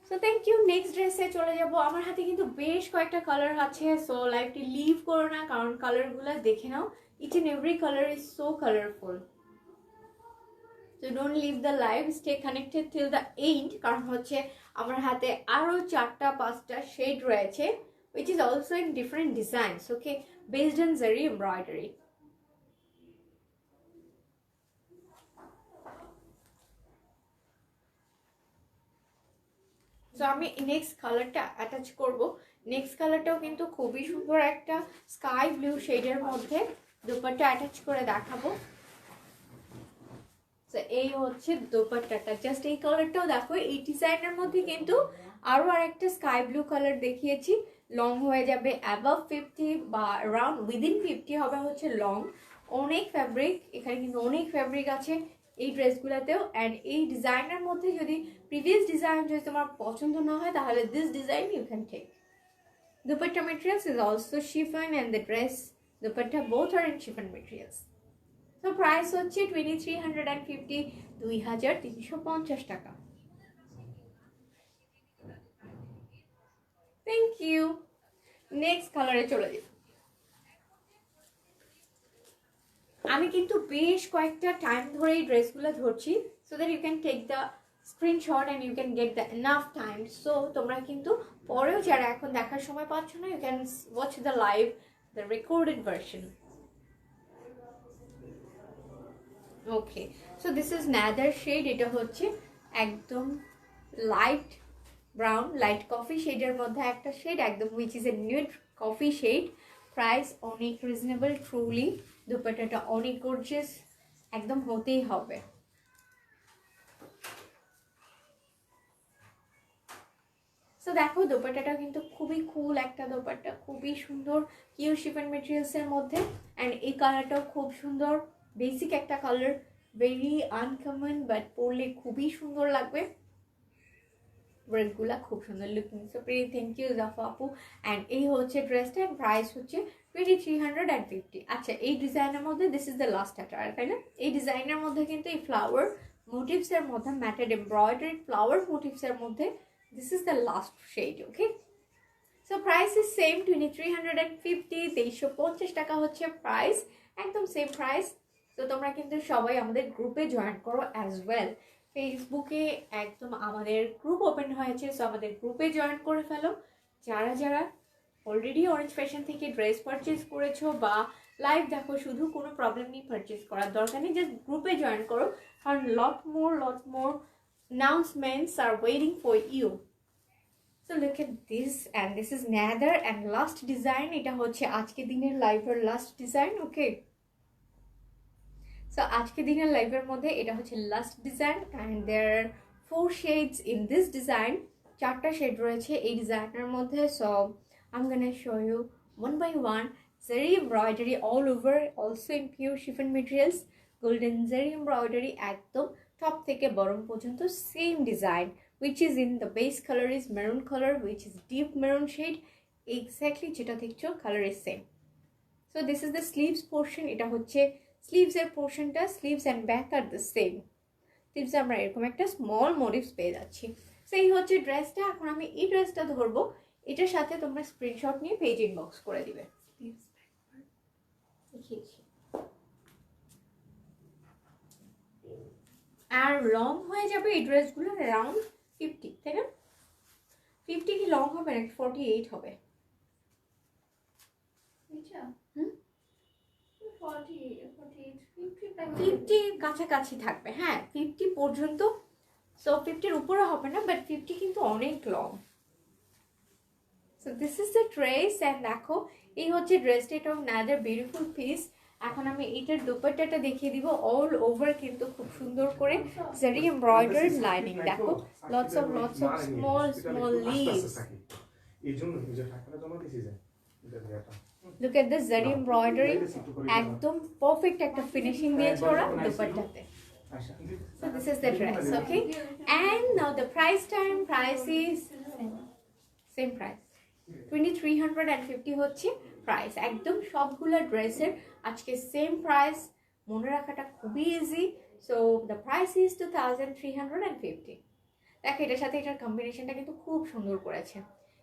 So thank you. নেক্সট ড্রেসে চলে যাব। আমার হাতে কিন্তু বেশ কয়েকটা কালার আছে, সো লাইভটি লিভ করো না, কারণ কালারগুলো দেখে নাও। Each and every colour is so colourful. So don't leave the live, stay connected till the end, কারণ হচ্ছে আমার হাতে আরও 4-5টা শেড রয়েছে, which is also in different designs, okay, based on zari embroidery. So আমি নেক্সট কালারটা attach করব। নেক্সট কালারটাও কিন্তু খুবই সুন্দর, একটা স্কাই ব্লু শেডের মধ্যে দুপাট্টা অ্যাটাচ করে দেখাবো। তো এই হচ্ছে দোপাট্টাটা। জাস্ট এই কালারটাও দেখো। এই ডিজাইনের মধ্যে কিন্তু আরও আরেকটা স্কাই ব্লু কালার দেখিয়েছি। লং হয়ে যাবে অ্যাবাভ 50 বা অ্যারাউন্ড উইদিন 50 হবে হচ্ছে লং। অনেক ফ্যাব্রিক, এখানে কিন্তু অনেক ফ্যাব্রিক আছে এই ড্রেসগুলোতেও। অ্যান্ড এই ডিজাইনের মধ্যে যদি প্রিভিয়াস ডিজাইন যদি তোমার পছন্দ না হয়, তাহলে this design you can take. Dupatta materials is also chiffon and the dress dupatta both are in chiffon materials. তো প্রাইস হচ্ছে 2350, 2350 টাকা। Thank you. নেক্সট কালারে চলে যাই। আমি কিন্তু বেশ কয়েকটা টাইম ধরে এই ড্রেসগুলো ধরছি, so that you can take the screenshot and you can get the enough time. সো তোমরা কিন্তু পরেও যারা এখন দেখার সময় পাচ্ছ না, you can watch the live, the recorded version. Okay, so this is another shade. এটা হচ্ছে একদম লাইট ব্রাউন, লাইট কফি শেডের মধ্যে একটা শেড একদম, which is a nude coffee shade. Price অনেক রিজনেবল ট্রুলি। দুপাট্টাটা অনেক গর্জিয়াস, একদম হতেই হবে। সো দেখো দোপাট্টাটা কিন্তু খুবই কুল একটা দোপাট্টা, খুবই সুন্দর পিওর শিফন মেটেরিয়ালসের মধ্যে। অ্যান্ড এই কালারটাও খুব সুন্দর, বেসিক একটা কালার, ভেরি আনকমন, বাট পরলে খুবই সুন্দর লাগবে। ওয়ার্কগুলা খুব সুন্দর looking. So pretty, thank you Jafa আপু। অ্যান্ড এই হচ্ছে ড্রেসটা, প্রাইস হচ্ছে 2350। আচ্ছা, এই ডিজাইনের মধ্যে this is the last attire, তাই না? এই ডিজাইনের মধ্যে কিন্তু এই ফ্লাওয়ার মোটিভসের মধ্যে, ম্যাটেড এমব্রয়ডারি ফ্লাওয়ার মোটিভসের মধ্যে this is the last shade, okay? So price is same, 2350, 2350 টাকা হচ্ছে প্রাইস, একদম সেম প্রাইস। তো তোমরা কিন্তু সবাই আমাদের গ্রুপে জয়েন করো অ্যাজ ওয়েল। ফেসবুকে একদম আমাদের গ্রুপ ওপেন হয়েছে, সো আমাদের গ্রুপে জয়েন করে ফেলো। যারা যারা অলরেডি অরেঞ্জ ফ্যাশন থেকে ড্রেস পারচেস করেছো বা লাইভ দেখো, শুধু কোনো প্রবলেম নেই, পারচেস করার দরকার নেই, জাস্ট গ্রুপে জয়েন করো, কারণ লট মোর announcements are waiting for you. So look at this, and this is another and last design. এটা হচ্ছে আজকে দিনের লাইভের লাস্ট ডিজাইন, ওকে? সো আজকে দিনের লাইভের মধ্যে এটা হচ্ছে last design, and there are 4 shades in this design. 4টা শেড রয়েছে এই ডিজাইনের মধ্যে। So I am gonna show you one by one. Zari embroidery all over, also in pure chiffon materials. Golden zari embroidery একদম top থেকে bottom পর্যন্ত same design, which is in the base color is maroon color, which is deep maroon shade. Exactly যেটা দেখছো color is same. So this is the sleeves portion. এটা হচ্ছে sleeves এর পোর্শনটা, sleeves and back are the same. sleeves আমরা এরকম একটা small motives পেয়ে যাচ্ছি। সো এই হচ্ছে ড্রেসটা। এখন আমি এই ড্রেসটা ধরবো, এটার সাথে তোমরা স্ক্রিনশট নিয়ে পেজ ইনবক্স করে দিবে। দেখিয়েছি। আর লং হয়ে যাবে এই ড্রেসগুলো অ্যারাউন্ড 50, তাই না? 50 কি লং হবে নাকি 48 হবে? আচ্ছা হুম, 50 কাছাকাছি থাকবে, হ্যাঁ 50 পর্যন্ত। সো 50-র উপরে হবে না, বাট 50 কিন্তু অনেক long. So this is the dress and দেখো এই হচ্ছে ড্রেসটা, এটা নাদার বিউটিফুল পিস। এখন আমি এটার দুপাট্টাটা দেখিয়ে দিব, অল ওভার কিন্তু খুব সুন্দর করে জারি এমব্রয়ডার্ড লাইনিং। দেখো lots of small small leaves. Look at this zari embroidery, একদম পারফেক্ট একটা ফিনিশিং দিয়েছে ওরা দুপাট্টাতে। So this is the dress, okay? And now the price is same price. 2350 হচ্ছে প্রাইস, একদম সবগুলো ড্রেসের আজকে সেম প্রাইস। মনে রাখাটা খুবই easy. So the price is 2350। দেখো এটার সাথে এটার কম্বিনেশনটা কিন্তু খুব সুন্দর করেছে।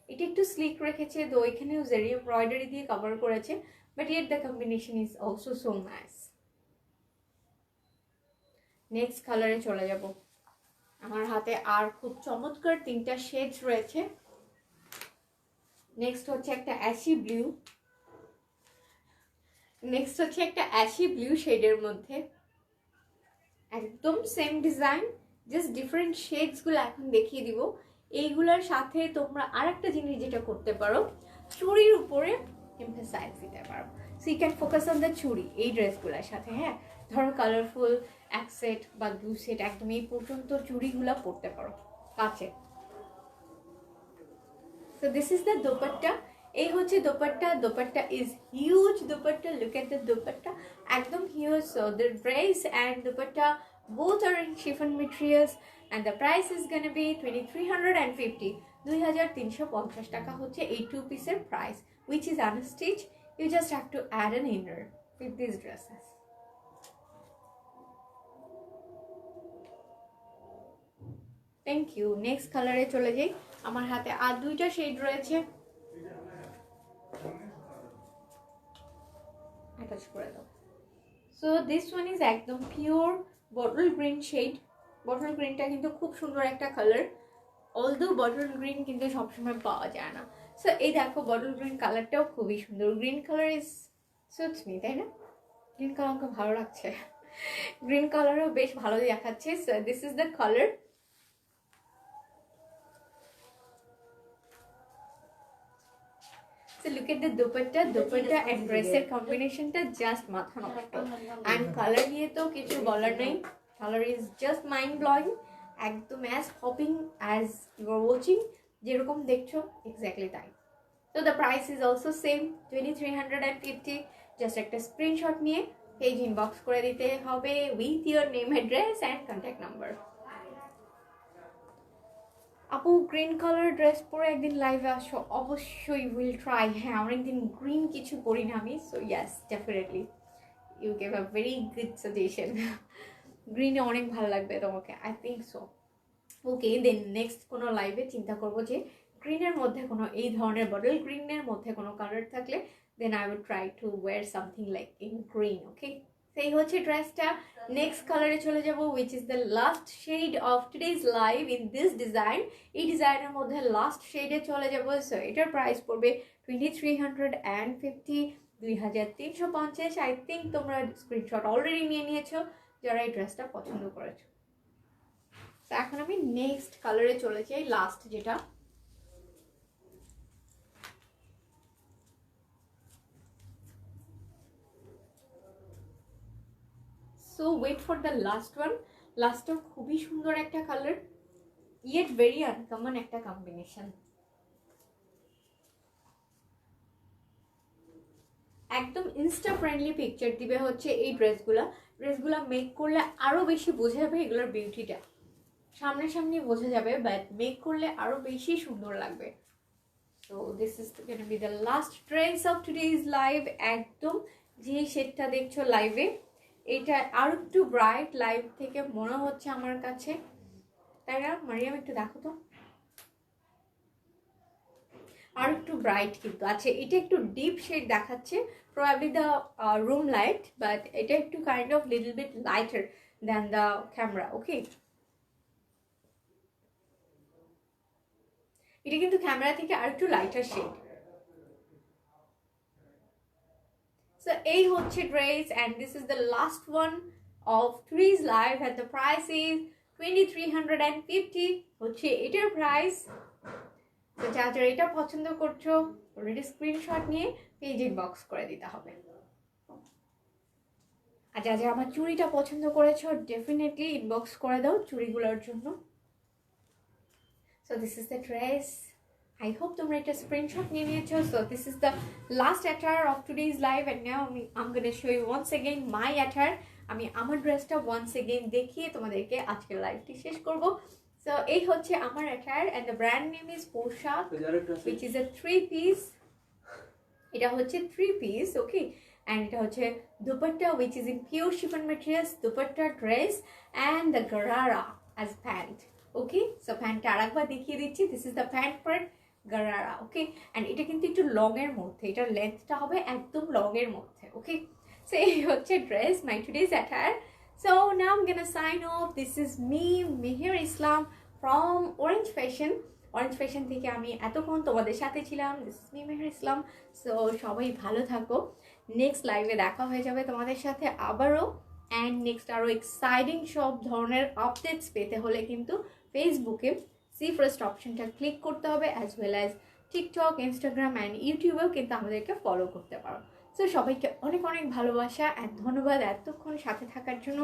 এটা একটু স্লিক রেখেছে, তো এখানেও জারি এমব্রয়ডারি দিয়ে কভার করেছে, but yet the combination is also so nice. Next কালারে চলে যাব। আমার হাতে আর খুব চমৎকার তিনটা শেডস রয়েছে। নেক্সট হচ্ছে একটা অ্যাশি ব্লু শেডের মধ্যে, একদম সেম ডিজাইন, জাস্ট ডিফারেন্ট শেডসগুলো এখন দেখিয়ে দিব। এইগুলোর সাথে তোমরা আরেকটা জিনিস যেটা করতে পারো, চুড়ির উপরে এমফাসাইজ দিতে পারো। So you can focus on the churi এই ড্রেসগুলোর সাথে। হ্যাঁ, ধরো কালারফুল এক সেট বা দু সেট একদম এই পর্যন্ত চুড়িগুলো পরতে পারো কাছে। So this is the dupatta. এই হচ্ছে dupatta. Dupatta is huge dupatta, look at the dupatta, একদম huge. So the dress and dupatta both are in chiffon materials and the price is gonna be 2350, 2350 টাকা হচ্ছে এই 2 পিসের price, which is unstitched. You just have to add an inner with these dresses. Thank you. Next কালারে চলে যাই। আমার হাতে আর দুইটা শেড রয়েছে, অ্যাটাচ করে দাও। সো দিস ওয়ান ইজ একদম pure bottle green shade. Bottle গ্রিনটা কিন্তু খুব সুন্দর একটা কালার, অলদো বটল গ্রিন কিন্তু সবসময় পাওয়া যায় না। সো এই দেখো বটল গ্রিন কালারটাও খুবই সুন্দর। Green colour is suits me, তাই না? গ্রিন কালার আমাকে ভালো লাগছে, গ্রিন কালারও বেশ ভালো দেখাচ্ছে। So this is the colour. So look at the dupatta and dresser combination টা just মাথা নষ্ট। And color নিয়ে তো কিছু বলার নেই, color is just mind blowing, একদম as hopping as you are watching, যেরকম দেখছো exactly তাই। So the price is also same 2350। just একটা স্ক্রিনশট নিয়ে পেজ ইনবক্স করে দিতে হবে with your name, address and contact number। আপু গ্রিন কালার ড্রেস পরে একদিন লাইভে আসো, অবশ্যই উইল ট্রাই। হ্যাঁ, অনেকদিন গ্রিন কিছু পরি না আমি। So yes, definitely you gave a very good suggestion. গ্রিনে অনেক ভালো লাগবে তোমাকে, I think so. Okay, then next কোনো লাইভে চিন্তা করবো যে গ্রিনের মধ্যে কোনো এই ধরনের বটল গ্রিনের মধ্যে কোনো কালার থাকলে then I will try to wear something like in green. Okay, সেই হচ্ছে ড্রেসটা। নেক্সট কালারে চলে যাব, which is the last shade of today's live in this design. এই ডিজাইনের মধ্যে লাস্ট শেডে চলে যাব। সো এটার প্রাইস পড়বে 2350, 2350। আই থিঙ্ক তোমরা স্ক্রিনশট অলরেডি নিয়ে নিয়েছো যারা এই ড্রেসটা পছন্দ করেছো। তো এখন আমি নেক্সট কালারে চলে যাই, লাস্ট যেটা। So wait for the last one. লাস্টটা খুবই সুন্দর একটা কালার, ইয়েট ভেরি আনকমন একটা কম্বিনেশন। একদম ইনস্টা ফ্রেন্ডলি পিকচার দিবে হচ্ছে এই ড্রেসগুলা মেক করলে আরো বেশি বোঝা যাবে এগুলোর বিউটিটা। সামনাসামনি বোঝা যাবে, বাট মেক করলে আরো বেশি সুন্দর লাগবে। So this is gonna be the last dress of today's live. একদম যে শেডটা দেখছো লাইভে, এটা আরো একটু ব্রাইট লাইভ থেকে মনে হচ্ছে আমার কাছে, তাই না? মারিয়াম একটু দেখো তো। আর একটু ব্রাইট কিন্তু আছে। এটা একটু ডিপ শেড দেখাচ্ছে, probably the room light, but এটা একটু kind of little bit lighter than the camera. Okay, এটা কিন্তু ক্যামেরা থেকে আর একটু লাইটার শেড। সো এই হচ্ছে dress, and this is the last one of today's live, and the price is 2350 হচ্ছে এটার প্রাইস। তো যা যারা এটা পছন্দ করছো অলরেডি স্ক্রিনশট নিয়ে পেজ ইনবক্স করে দিতে হবে। আর যা যা আমার চুড়িটা পছন্দ করেছো ডেফিনেটলি ইনবক্স করে দাও চুড়িগুলোর জন্য। So this is the dress, I hope তোমরা এটা স্ক্রিনশট নিয়ে নিয়েছো। So this is the last attire of today's live, and now I am gonna show you once again my attire. আমি আমার ড্রেসটা ওয়ান্স এগেইন দেখিয়ে তোমাদেরকে আজকের লাইভটি শেষ করব। সো এই হচ্ছে আমার attire, and the brand name is পোশাক, which is a 3-piece. এটা হচ্ছে 3-piece, ওকে। অ্যান্ড এটা হচ্ছে dupatta, which is in pure chiffon materials, dupatta, dress, and the gharara as pant. Okay, so প্যান্টটা আরেকবার দেখিয়ে দিচ্ছি। This is the pant part, gharara. Okay, and এটা কিন্তু একটু লং এর মধ্যে, এটার লেন্থটা হবে একদম লং এর মধ্যে। ওকে, সো এই হচ্ছে dress, my today's attire. So now I'm gonna sign off. This is me, Mihir Islam from Orange Fashion. Orange Fashion থেকে আমি এতক্ষণ তোমাদের সাথে ছিলাম। This is me, Mihir Islam. So সবাই ভালো থাকো, নেক্সট লাইভে দেখা হয়ে যাবে তোমাদের সাথে আবারও। অ্যান্ড নেক্সট আরও এক্সাইটিং সব ধরনের আপডেটস পেতে হলে কিন্তু ফেসবুকে সি ফার্স্ট অপশনটা ক্লিক করতে হবে, as well as TikTok, Instagram and ইউটিউবেও কিন্তু আমাদেরকে ফলো করতে পারো। সো সবাইকে অনেক অনেক ভালোবাসা অ্যান্ড ধন্যবাদ এতক্ষণ সাথে থাকার জন্য,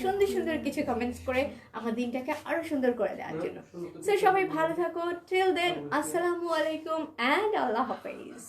সুন্দর সুন্দর কিছু কমেন্টস করে আমার দিনটাকে আরো সুন্দর করে দেওয়ার জন্য। সো সবাই ভালো থাকো, টিল দেন আসসালামু আলাইকুম অ্যান্ড আল্লাহ হাফেজ।